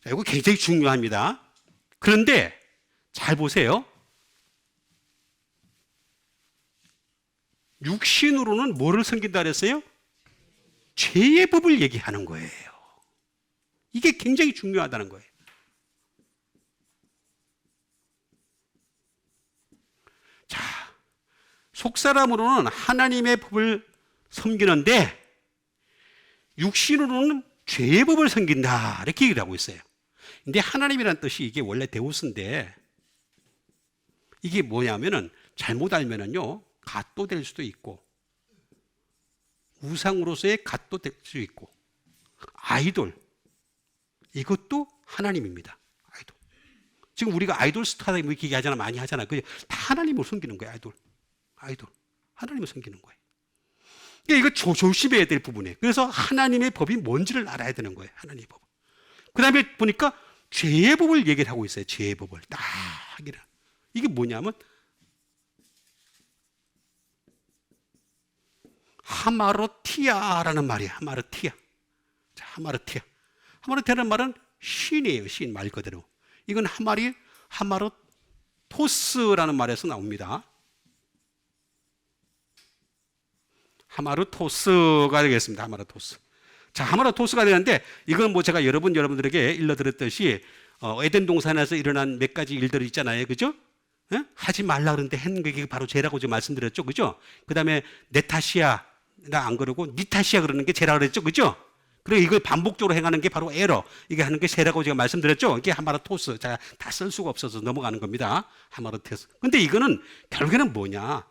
[SPEAKER 1] 자, 이거 굉장히 중요합니다. 그런데 잘 보세요. 육신으로는 뭐를 섬긴다 그랬어요? 죄의 법을 얘기하는 거예요. 이게 굉장히 중요하다는 거예요. 자, 속사람으로는 하나님의 법을 섬기는데 육신으로는 죄의 법을 섬긴다 이렇게 얘기를 하고 있어요. 근데 하나님이라는 뜻이 이게 원래 데우스인데 이게 뭐냐면은 잘못 알면은요 갓도 될 수도 있고 우상으로서의 갓도 될 수 있고 아이돌 이것도 하나님입니다. 아이돌. 지금 우리가 아이돌 스타 이렇게 얘기하잖아, 많이 하잖아. 그게 다 하나님을 섬기는 거예요. 아이돌 하나님을 섬기는 거예요. 이거 조심해야 될 부분이에요. 그래서 하나님의 법이 뭔지를 알아야 되는 거예요. 하나님의 법. 그 다음에 보니까 죄의 법을 얘기를 하고 있어요. 죄의 법을 딱 하기를. 이게 뭐냐면 하마르티아라는 말이에요. 하마르티아. 자, 하마르티아라는 말은 신이에요. 신 말 그대로. 이건 하마르토스라는 말에서 나옵니다. 하마르토스가 되겠습니다. 하마르토스. 자, 하마르토스가 되는데 이건 뭐 제가 여러분들에게 일러드렸듯이 에덴 동산에서 일어난 몇 가지 일들이 있잖아요. 그죠? 예? 하지 말라 그러는데 한 게 바로 죄라고 제가 말씀드렸죠. 그죠? 그 다음에 네타시아가 안 그러고 니타시아 그러는 게 죄라 그랬죠. 그죠? 그리고 이걸 반복적으로 행하는 게 바로 에러. 이게 하는 게 죄라고 제가 말씀드렸죠. 이게 하마르토스. 자, 다 쓸 수가 없어서 넘어가는 겁니다. 하마르토스. 근데 이거는 결국에는 뭐냐?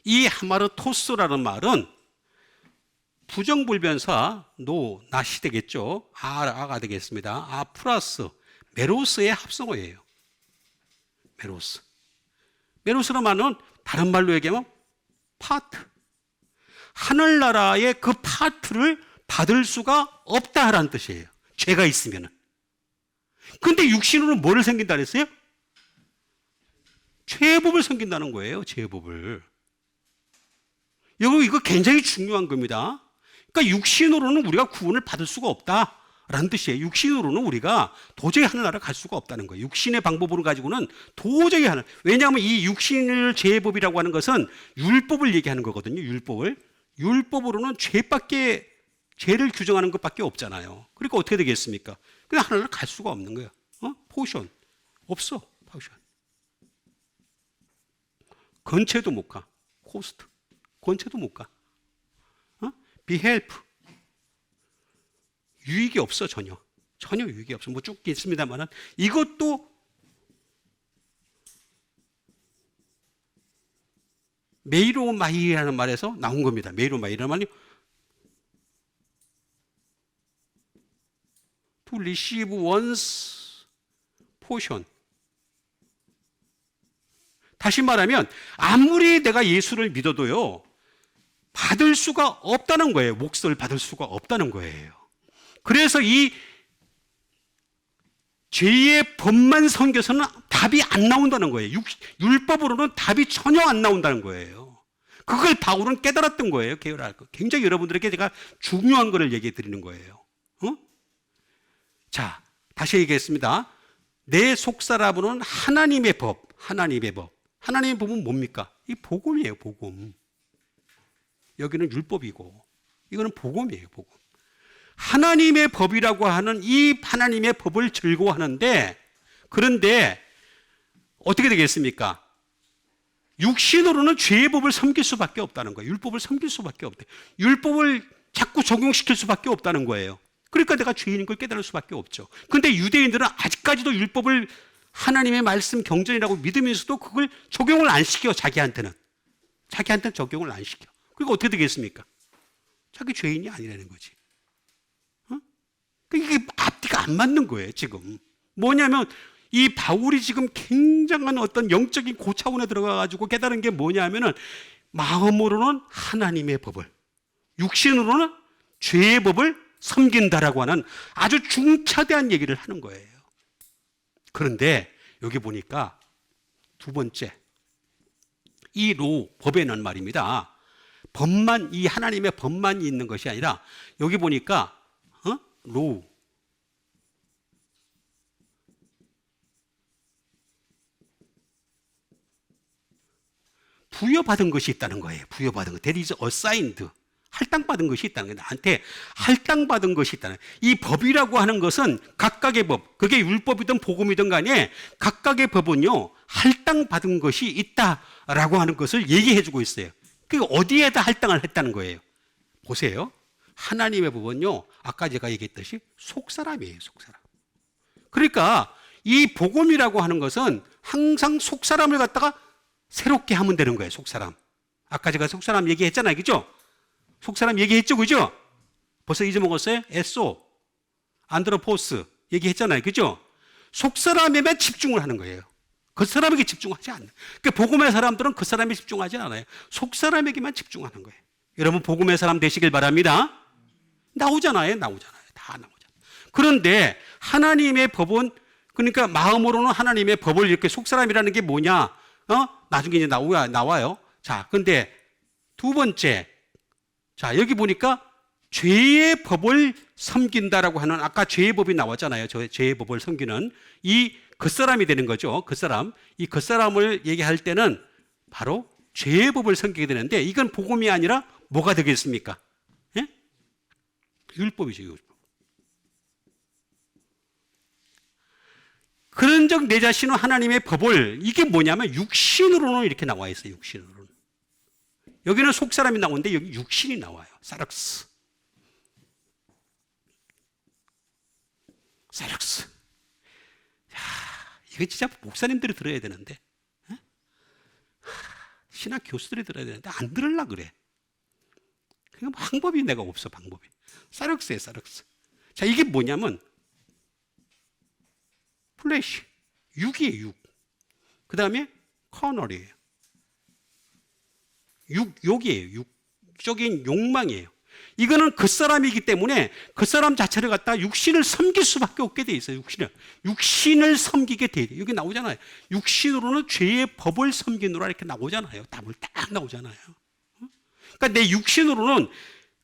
[SPEAKER 1] 이 하마르토스라는 말은 부정불변사 나시 되겠죠. 아가 되겠습니다. 아 플러스 메로스의 합성어예요. 메로스라는 말은 다른 말로 얘기하면 파트. 하늘나라의 그 파트를 받을 수가 없다라는 뜻이에요. 죄가 있으면은. 근데 육신으로는 뭐를 섬긴다 그랬어요? 죄의 법을 섬긴다는 거예요. 죄의 법을. 이거 굉장히 중요한 겁니다. 그러니까 육신으로는 우리가 구원을 받을 수가 없다라는 뜻이에요. 육신으로는 우리가 도저히 하늘나라 갈 수가 없다는 거예요. 육신의 방법으로 가지고는 도저히 왜냐하면 이 육신을 죄의 법이라고 하는 것은 율법을 얘기하는 거거든요. 율법으로는 죄를 규정하는 것밖에 없잖아요. 그러니까 어떻게 되겠습니까? 그냥 하늘나라 갈 수가 없는 거예요. 포션 없어. 포션. 건체도 못 가. 코스트. 건체도 못 가. 비헬프. 유익이 없어, 전혀 유익이 없어. 뭐 쭉 있습니다만은 이것도 메이로마이라는 말에서 나온 겁니다. 메이로마이라는 말이 to receive one's portion. 다시 말하면 아무리 내가 예수를 믿어도요 받을 수가 없다는 거예요. 몫을 받을 수가 없다는 거예요. 그래서 이 죄의 법만 섬겨서는 답이 안 나온다는 거예요. 율법으로는 답이 전혀 안 나온다는 거예요. 그걸 바울은 깨달았던 거예요. 굉장히 여러분들에게 제가 중요한 것을 얘기해 드리는 거예요. 자, 다시 얘기했습니다. 내 속사람으로는 하나님의 법. 하나님의 법은 뭡니까? 이 복음이에요. 복음. 여기는 율법이고 이거는 복음이에요. 복음. 하나님의 법이라고 하는 이 하나님의 법을 즐거워하는데 그런데 어떻게 되겠습니까? 육신으로는 죄의 법을 섬길 수밖에 없다는 거예요. 율법을 섬길 수밖에 없대. 율법을 자꾸 적용시킬 수밖에 없다는 거예요. 그러니까 내가 죄인인 걸 깨달을 수밖에 없죠. 그런데 유대인들은 아직까지도 율법을 하나님의 말씀 경전이라고 믿으면서도 그걸 적용을 안 시켜. 자기한테는 적용을 안 시켜. 그리고 어떻게 되겠습니까? 자기 죄인이 아니라는 거지. 이게 앞뒤가 안 맞는 거예요, 지금. 뭐냐면, 이 바울이 지금 굉장한 어떤 영적인 고차원에 들어가가지고 깨달은 게 뭐냐면은, 마음으로는 하나님의 법을, 육신으로는 죄의 법을 섬긴다라고 하는 아주 중차대한 얘기를 하는 거예요. 그런데, 여기 보니까 두 번째, 이 법에는 말입니다. 법만, 이 하나님의 법만 있는 것이 아니라 여기 보니까 로우, 부여받은 것이 있다는 거예요. 부여받은 것. That is assigned. 할당받은 것이 있다는 거예요. 나한테 할당받은 것이 있다는 거예요. 이 법이라고 하는 것은 각각의 법, 그게 율법이든 복음이든 간에 각각의 법은요, 할당받은 것이 있다라고 하는 것을 얘기해 주고 있어요. 그게 어디에다 할당을 했다는 거예요. 보세요. 하나님의 법은요, 아까 제가 얘기했듯이 속사람이에요. 속사람. 그러니까 이 복음이라고 하는 것은 항상 속사람을 갖다가 새롭게 하면 되는 거예요. 속사람. 아까 제가 속사람 얘기했잖아요. 그죠? 속사람 얘기했죠. 그죠? 벌써 잊어먹었어요? 에소, 안드로포스 얘기했잖아요. 그죠? 속사람에만 집중을 하는 거예요. 그 사람에게 집중하지 않는. 그러니까 복음의 사람들은 그 사람에 집중하지 않아요. 속사람에게만 집중하는 거예요. 여러분 복음의 사람 되시길 바랍니다. 나오잖아요. 다 나오잖아요. 그런데 하나님의 법은, 그러니까 마음으로는 하나님의 법을 이렇게 속사람이라는 게 뭐냐? 나중에 이제 나와요. 자, 근데 두 번째. 자, 여기 보니까 죄의 법을 섬긴다라고 하는, 아까 죄의 법이 나왔잖아요. 죄의 법을 섬기는 이 겉사람이 되는 거죠. 겉사람. 이 겉사람을 얘기할 때는 바로 죄의 법을 섬기게 되는데, 이건 복음이 아니라 뭐가 되겠습니까? 예? 율법이죠. 율법. 그런즉 내 자신은 하나님의 법을, 이게 뭐냐면 육신으로는 이렇게 나와 있어요. 육신으로는. 여기는 속사람이 나오는데 여기 육신이 나와요. 사륵스. 이거 진짜 목사님들이 들어야 되는데, 신학 교수들이 들어야 되는데 안 들으려 그래. 그냥 방법이 내가 없어. 방법이. 사륵스예요. 사륵스. 자, 이게 뭐냐면 플래시, 육이에요. 육. 그 다음에 커널이에요. 욕이에요. 육적인 욕망이에요. 이거는 그 사람이기 때문에 그 사람 자체를 갖다가 육신을 섬길 수밖에 없게 돼 있어요. 육신을 섬기게 돼 있어요. 여기 나오잖아요. 육신으로는 죄의 법을 섬기노라 이렇게 나오잖아요. 답을 딱 나오잖아요. 그러니까 내 육신으로는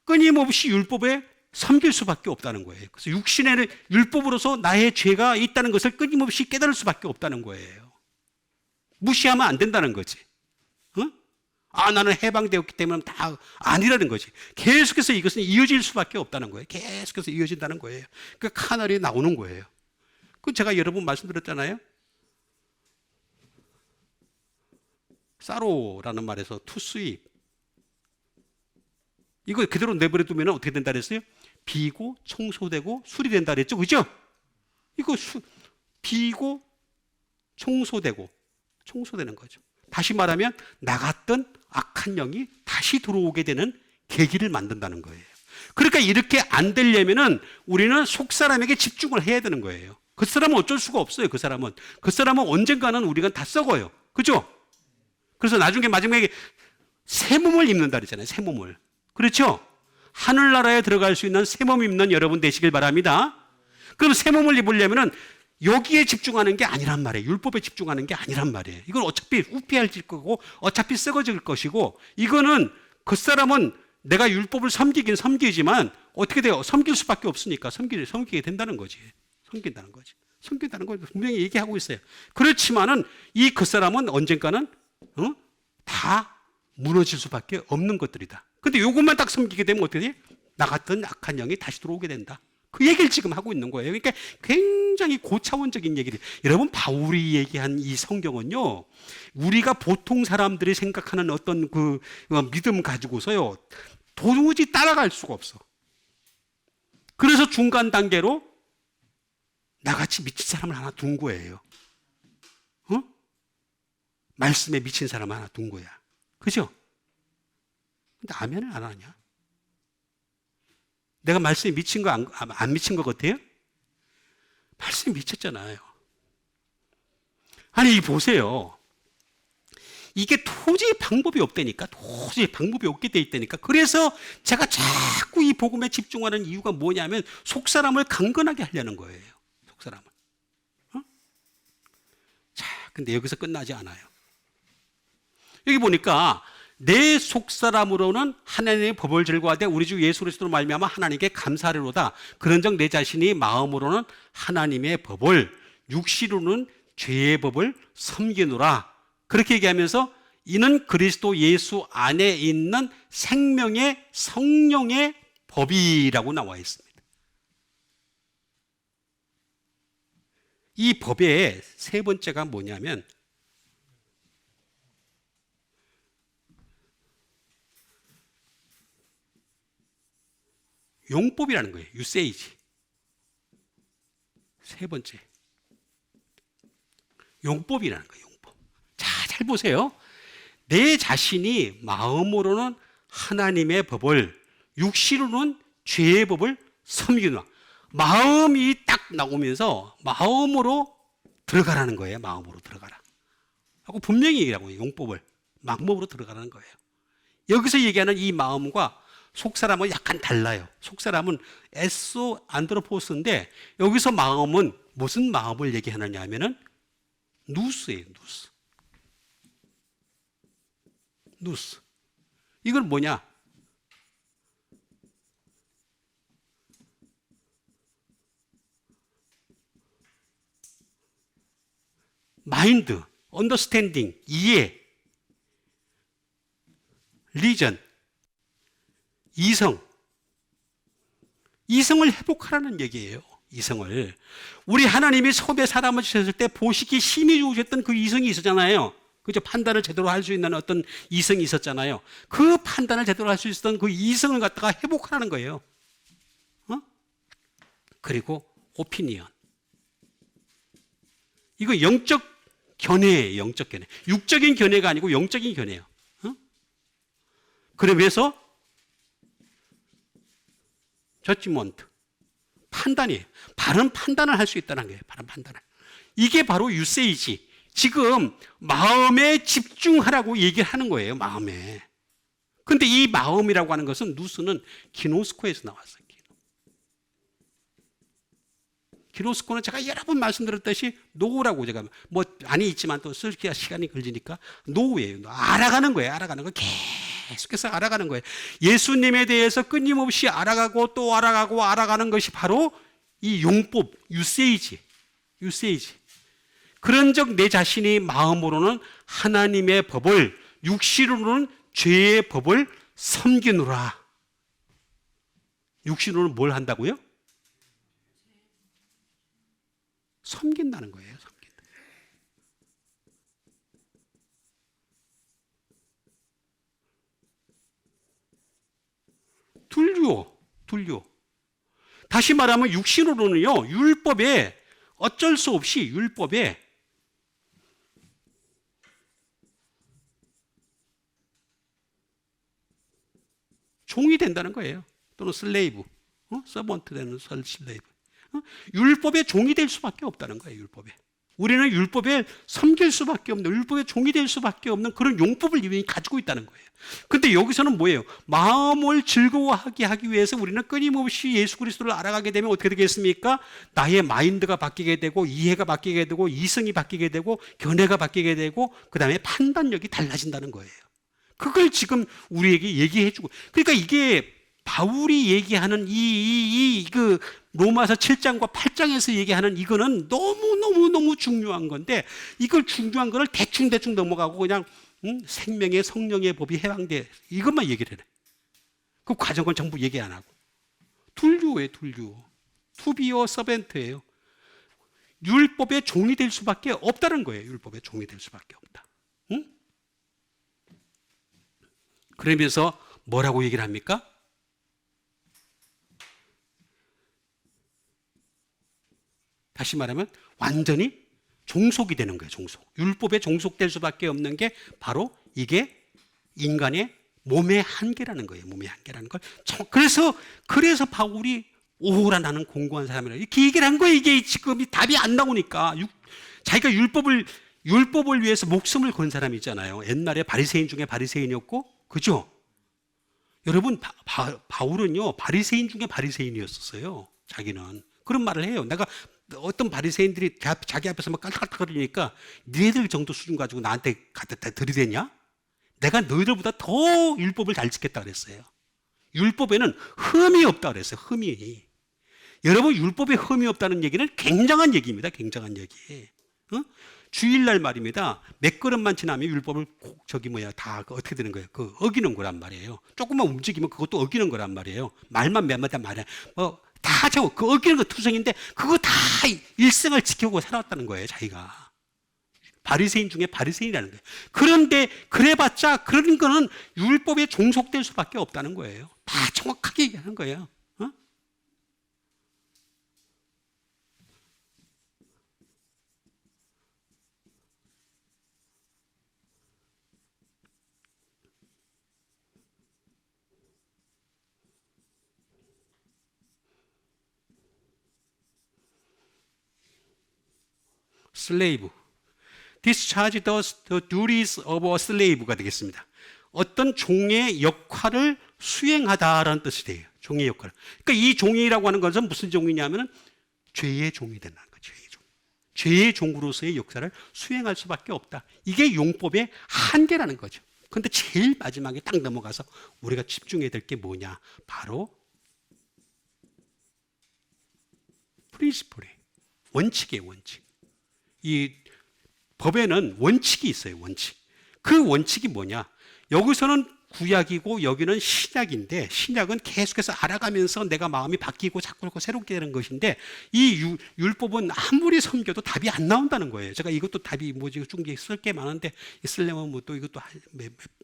[SPEAKER 1] 끊임없이 율법에 섬길 수밖에 없다는 거예요. 그래서 육신의 율법으로서 나의 죄가 있다는 것을 끊임없이 깨달을 수밖에 없다는 거예요. 무시하면 안 된다는 거지. 나는 해방되었기 때문에 다 아니라는 거지. 계속해서 이것은 이어질 수밖에 없다는 거예요. 계속해서 이어진다는 거예요. 그 카널이 나오는 거예요. 그 제가 여러 번 말씀드렸잖아요. 사로라는 말에서 투 스윕. 이거 그대로 내버려 두면 어떻게 된다 그랬어요? 비고 청소되고 수리된다 그랬죠. 그죠? 이거 비고 청소되는 거죠. 다시 말하면 나갔던 악한 영이 다시 들어오게 되는 계기를 만든다는 거예요. 그러니까 이렇게 안 되려면은 우리는 속사람에게 집중을 해야 되는 거예요. 그 사람은 어쩔 수가 없어요. 그 사람은 언젠가는 우리가 다 썩어요. 그죠? 그래서 나중에 마지막에 새 몸을 입는다 그랬잖아요. 새 몸을. 그렇죠? 하늘나라에 들어갈 수 있는 새 몸 입는 여러분 되시길 바랍니다. 그럼 새 몸을 입으려면은 여기에 집중하는 게 아니란 말이에요. 율법에 집중하는 게 아니란 말이에요. 이건 어차피 후피해질 거고 어차피 썩어질 것이고, 이거는 그 사람은 내가 율법을 섬기긴 섬기지만 어떻게 돼요? 섬길 수밖에 없으니까 섬기게 된다는 거지. 섬긴다는 걸 분명히 얘기하고 있어요. 그렇지만은 이 그 사람은 언젠가는 다 무너질 수밖에 없는 것들이다. 근데 이것만 딱 섬기게 되면 어떻게 돼? 나갔던 악한 영이 다시 들어오게 된다. 그 얘기를 지금 하고 있는 거예요. 그러니까 굉장히 고차원적인 얘기를. 여러분, 바울이 얘기한 이 성경은요, 우리가 보통 사람들이 생각하는 어떤 그 믿음 가지고서요, 도무지 따라갈 수가 없어. 그래서 중간 단계로 나같이 미친 사람을 하나 둔 거예요. 말씀에 미친 사람 하나 둔 거야. 그죠? 근데 아멘을 안 하냐? 내가 말씀에 미친 거 안 미친 것 같아요? 말씀에 미쳤잖아요. 아니, 보세요. 이게 도저히 방법이 없다니까. 도저히 방법이 없게 돼 있다니까. 그래서 제가 자꾸 이 복음에 집중하는 이유가 뭐냐면 속사람을 강건하게 하려는 거예요. 속사람을. 자, 근데 여기서 끝나지 않아요. 여기 보니까 내 속사람으로는 하나님의 법을 즐거워하되 우리 주 예수 그리스도로 말미암아 하나님께 감사하리로다. 그런즉 내 자신이 마음으로는 하나님의 법을, 육시로는 죄의 법을 섬기노라. 그렇게 얘기하면서 이는 그리스도 예수 안에 있는 생명의 성령의 법이라고 나와 있습니다. 이 법의 세 번째가 뭐냐면 용법이라는 거예요. 유세이지. 세 번째. 용법이라는 거예요. 용법. 자, 잘 보세요. 내 자신이 마음으로는 하나님의 법을, 육시로는 죄의 법을 섬기노라. 마음이 딱 나오면서 마음으로 들어가라는 거예요. 마음으로 들어가라. 하고 분명히 얘기하고 용법을 마음으로 들어가라는 거예요. 여기서 얘기하는 이 마음과 속사람은 약간 달라요. 속사람은 에소 안드로포스인데 여기서 마음은 무슨 마음을 얘기하느냐 하면은 누스예요. 누스. 누스. 이건 뭐냐? 마인드, 언더스탠딩, 이해, 리전, 이성을 회복하라는 얘기예요. 이성을. 우리 하나님이 처음에 사람을 주셨을 때 보시기 심히 좋으셨던 그 이성이 있었잖아요. 그죠? 판단을 제대로 할 수 있는 어떤 이성이 있었잖아요. 그 판단을 제대로 할 수 있었던 그 이성을 갖다가 회복하라는 거예요. 그리고 오피니언. 이거 영적 견해예요. 영적 견해. 육적인 견해가 아니고 영적인 견해예요. 그러면서 저지먼트. 판단이에요. 바른 판단을 할 수 있다는 거예요. 바른 판단을. 이게 바로 유세이지. 지금 마음에 집중하라고 얘기를 하는 거예요. 마음에. 근데 이 마음이라고 하는 것은 누스는 기노스코에서 나왔어요. 기노스코는 제가 여러 번 말씀드렸듯이 노라고 제가 뭐 안이 있지만 또 쓸 시간이 걸리니까 노예요. 알아가는 거예요. 알아가는 거 계속해서 알아가는 거예요. 예수님에 대해서 끊임없이 알아가고 또 알아가고 알아가는 것이 바로 이 용법, 유세이지. 그런즉 내 자신이 마음으로는 하나님의 법을, 육시로는 죄의 법을 섬기노라. 육시로는 뭘 한다고요? 섬긴다는 거예요. 섬긴다. 둘요. 다시 말하면 육신으로는요, 율법에 어쩔 수 없이 율법에 종이 된다는 거예요. 또는 슬레이브, 서번트 되는 슬레이브. 율법의 종이 될 수밖에 없다는 거예요. 율법에. 우리는 율법에 섬길 수밖에 없는, 율법의 종이 될 수밖에 없는 그런 용법을 이미 가지고 있다는 거예요. 근데 여기서는 뭐예요? 마음을 즐거워하게 하기 위해서 우리는 끊임없이 예수 그리스도를 알아가게 되면 어떻게 되겠습니까? 나의 마인드가 바뀌게 되고, 이해가 바뀌게 되고, 이성이 바뀌게 되고, 견해가 바뀌게 되고, 그 다음에 판단력이 달라진다는 거예요. 그걸 지금 우리에게 얘기해주고, 그러니까 이게 바울이 얘기하는 그 로마서 7장과 8장에서 얘기하는 이거는 너무 중요한 건데, 이걸 중요한 거를 대충 넘어가고 그냥 생명의 성령의 법이 해방돼, 이것만 얘기를 해. 그 과정은 전부 얘기 안 하고. 둘류예요. 투비어 서벤트예요. 율법의 종이 될 수밖에 없다는 거예요. 율법의 종이 될 수밖에 없다. 응? 그러면서 뭐라고 얘기를 합니까? 다시 말하면 완전히 종속이 되는 거예요. 종속. 율법에 종속될 수밖에 없는 게 바로 이게 인간의 몸의 한계라는 거예요. 몸의 한계라는 걸. 그래서 바울이 오호라 나는 공고한 사람이라 이렇게 얘기를 한 거예요. 이게 지금 답이 안 나오니까. 자기가 율법을 위해서 목숨을 건 사람이 있잖아요. 옛날에 바리새인 중에 바리새인이었고, 그죠? 여러분, 바울은요 바리새인 중에 바리새인이었었어요. 자기는 그런 말을 해요. 내가 어떤 바리새인들이 자기 앞에서 막 깔딱깔딱거리니까 니네들 정도 수준 가지고 나한테 갖다 들이대냐? 내가 너희들보다 더 율법을 잘 지켰다 그랬어요. 율법에는 흠이 없다 그랬어요. 흠이. 여러분, 율법에 흠이 없다는 얘기는 굉장한 얘기입니다. 굉장한 얘기. 주일날 말입니다. 몇 걸음만 지나면 율법을 다 어떻게 되는 거예요? 어기는 거란 말이에요. 조금만 움직이면 그것도 어기는 거란 말이에요. 말만 몇 마디 말해. 다 그 어기는 거 투성인데 그거 다 일생을 지키고 살았다는 거예요. 자기가. 바리새인 중에 바리새인이라는 거예요. 그런데 그래봤자 그런 거는 율법에 종속될 수밖에 없다는 거예요. 다 정확하게 얘기하는 거예요. slave. discharge the duties of a slave가 되겠습니다. 어떤 종의 역할을 수행하다라는 뜻이 돼요. 종의 역할을. 그러니까 이 종이라고 하는 것은 무슨 종이냐면은 죄의 종이 된다는 거죠. 죄의 종. 죄의 종으로서의 역사를 수행할 수밖에 없다. 이게 용법의 한계라는 거죠. 그런데 제일 마지막에 딱 넘어가서 우리가 집중해야 될 게 뭐냐? 바로 프린시플이에요. 원칙이에요, 원칙. 이 법에는 원칙이 있어요, 원칙. 그 원칙이 뭐냐? 여기서는 구약이고 여기는 신약인데, 신약은 계속해서 알아가면서 내가 마음이 바뀌고 자꾸 새롭게 되는 것인데, 이 율법은 아무리 섬겨도 답이 안 나온다는 거예요. 제가 이것도 답이 뭐지, 중계 쓸 게 많은데 쓰려면 뭐 또 이것도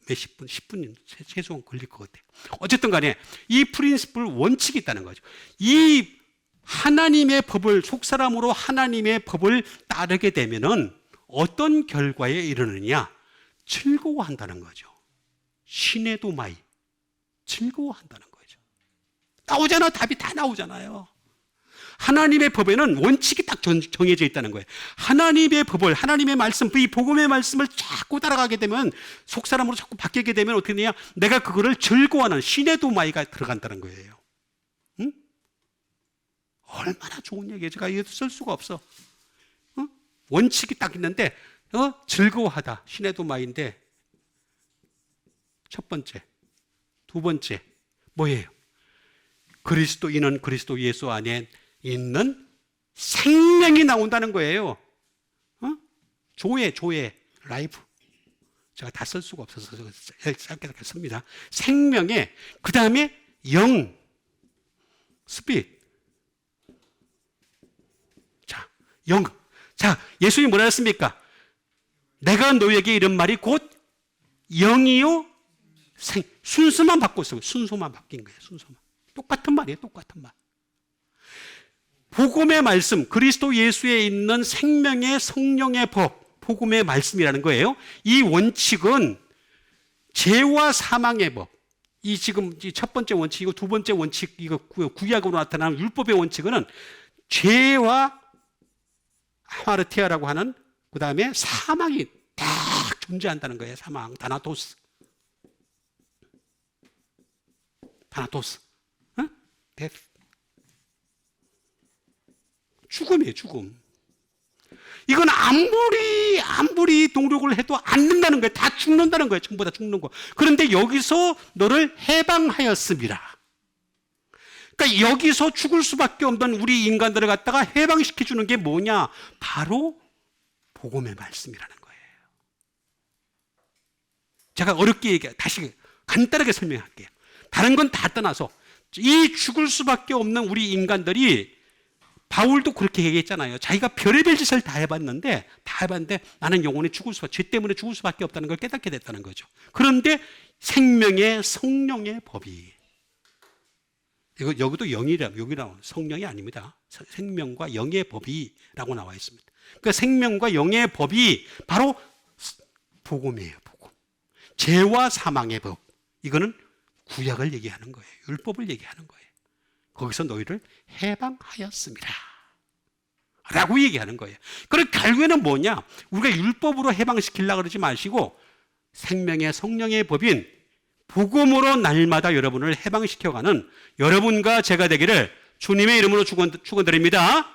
[SPEAKER 1] 몇십 분, 10분 최소한 걸릴 것 같아요. 어쨌든 간에 이 프린시플 원칙이 있다는 거죠. 이 하나님의 법을, 속사람으로 하나님의 법을 따르게 되면은 어떤 결과에 이르느냐? 즐거워한다는 거죠. 시네도마이. 즐거워한다는 거죠. 나오잖아. 답이 다 나오잖아요. 하나님의 법에는 원칙이 딱 정해져 있다는 거예요. 하나님의 법을, 하나님의 말씀, 이 복음의 말씀을 자꾸 따라가게 되면, 속사람으로 자꾸 바뀌게 되면 어떻게 되냐? 내가 그거를 즐거워하는 시네도마이가 들어간다는 거예요. 응? 얼마나 좋은 얘기예요. 제가 이것도 쓸 수가 없어. 원칙이 딱 있는데 즐거워하다. 시네도마인데 첫 번째, 두 번째 뭐예요? 그리스도인은 그리스도 예수 안에 있는 생명이 나온다는 거예요. 조회, 라이프. 제가 다 쓸 수가 없어서 짧게 씁니다. 생명에, 그 다음에 영, 스피릿. 자, 영. 자, 예수님이 뭐라 했습니까? 내가 너에게 이런 말이 곧 영이요 순서만 바꿨어요. 순서만 바뀐 거예요. 순서만. 똑같은 말이에요. 똑같은 말. 복음의 말씀, 그리스도 예수에 있는 생명의 성령의 법, 복음의 말씀이라는 거예요. 이 원칙은 죄와 사망의 법. 이 지금 첫 번째 원칙이고 두 번째 원칙, 이거 구약으로 나타나는 율법의 원칙은 죄와 하마르티아라고 하는, 그 다음에 사망이 딱 존재한다는 거예요. 사망, 다나토스. 데스. 죽음이에요, 죽음. 이건 아무리 동력을 해도 안 된다는 거예요. 다 죽는다는 거예요. 전부 다 죽는 거. 그런데 여기서 너를 해방하였습니다. 그러니까 여기서 죽을 수밖에 없는 우리 인간들을 갖다가 해방시켜 주는 게 뭐냐? 바로 복음의 말씀이라는 거예요. 제가 어렵게 다시 간단하게 설명할게요. 다른 건 다 떠나서 이 죽을 수밖에 없는 우리 인간들이, 바울도 그렇게 얘기했잖아요. 자기가 별의별 짓을 다 해봤는데 나는 영원히 죄 때문에 죽을 수밖에 없다는 걸 깨닫게 됐다는 거죠. 그런데 생명의 성령의 법이, 여기도 여기라고 성령이 아닙니다. 생명과 영의 법이라고 나와 있습니다. 그러니까 생명과 영의 법이 바로 복음이에요. 복음. 죄와 사망의 법. 이거는 구약을 얘기하는 거예요. 율법을 얘기하는 거예요. 거기서 너희를 해방하였습니다. 라고 얘기하는 거예요. 그럼 결국에는 뭐냐? 우리가 율법으로 해방시키려고 그러지 마시고 생명의 성령의 법인 복음으로 날마다 여러분을 해방시켜가는 여러분과 제가 되기를 주님의 이름으로 축원드립니다.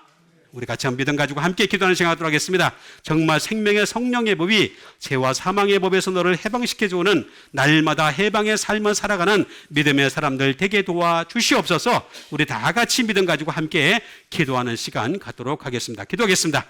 [SPEAKER 1] 우리 같이 한번 믿음 가지고 함께 기도하는 시간 갖도록 하겠습니다. 정말 생명의 성령의 법이 죄와 사망의 법에서 너를 해방시켜 주는 날마다 해방의 삶을 살아가는 믿음의 사람들 되게 도와 주시옵소서. 우리 다 같이 믿음 가지고 함께 기도하는 시간 갖도록 하겠습니다. 기도하겠습니다.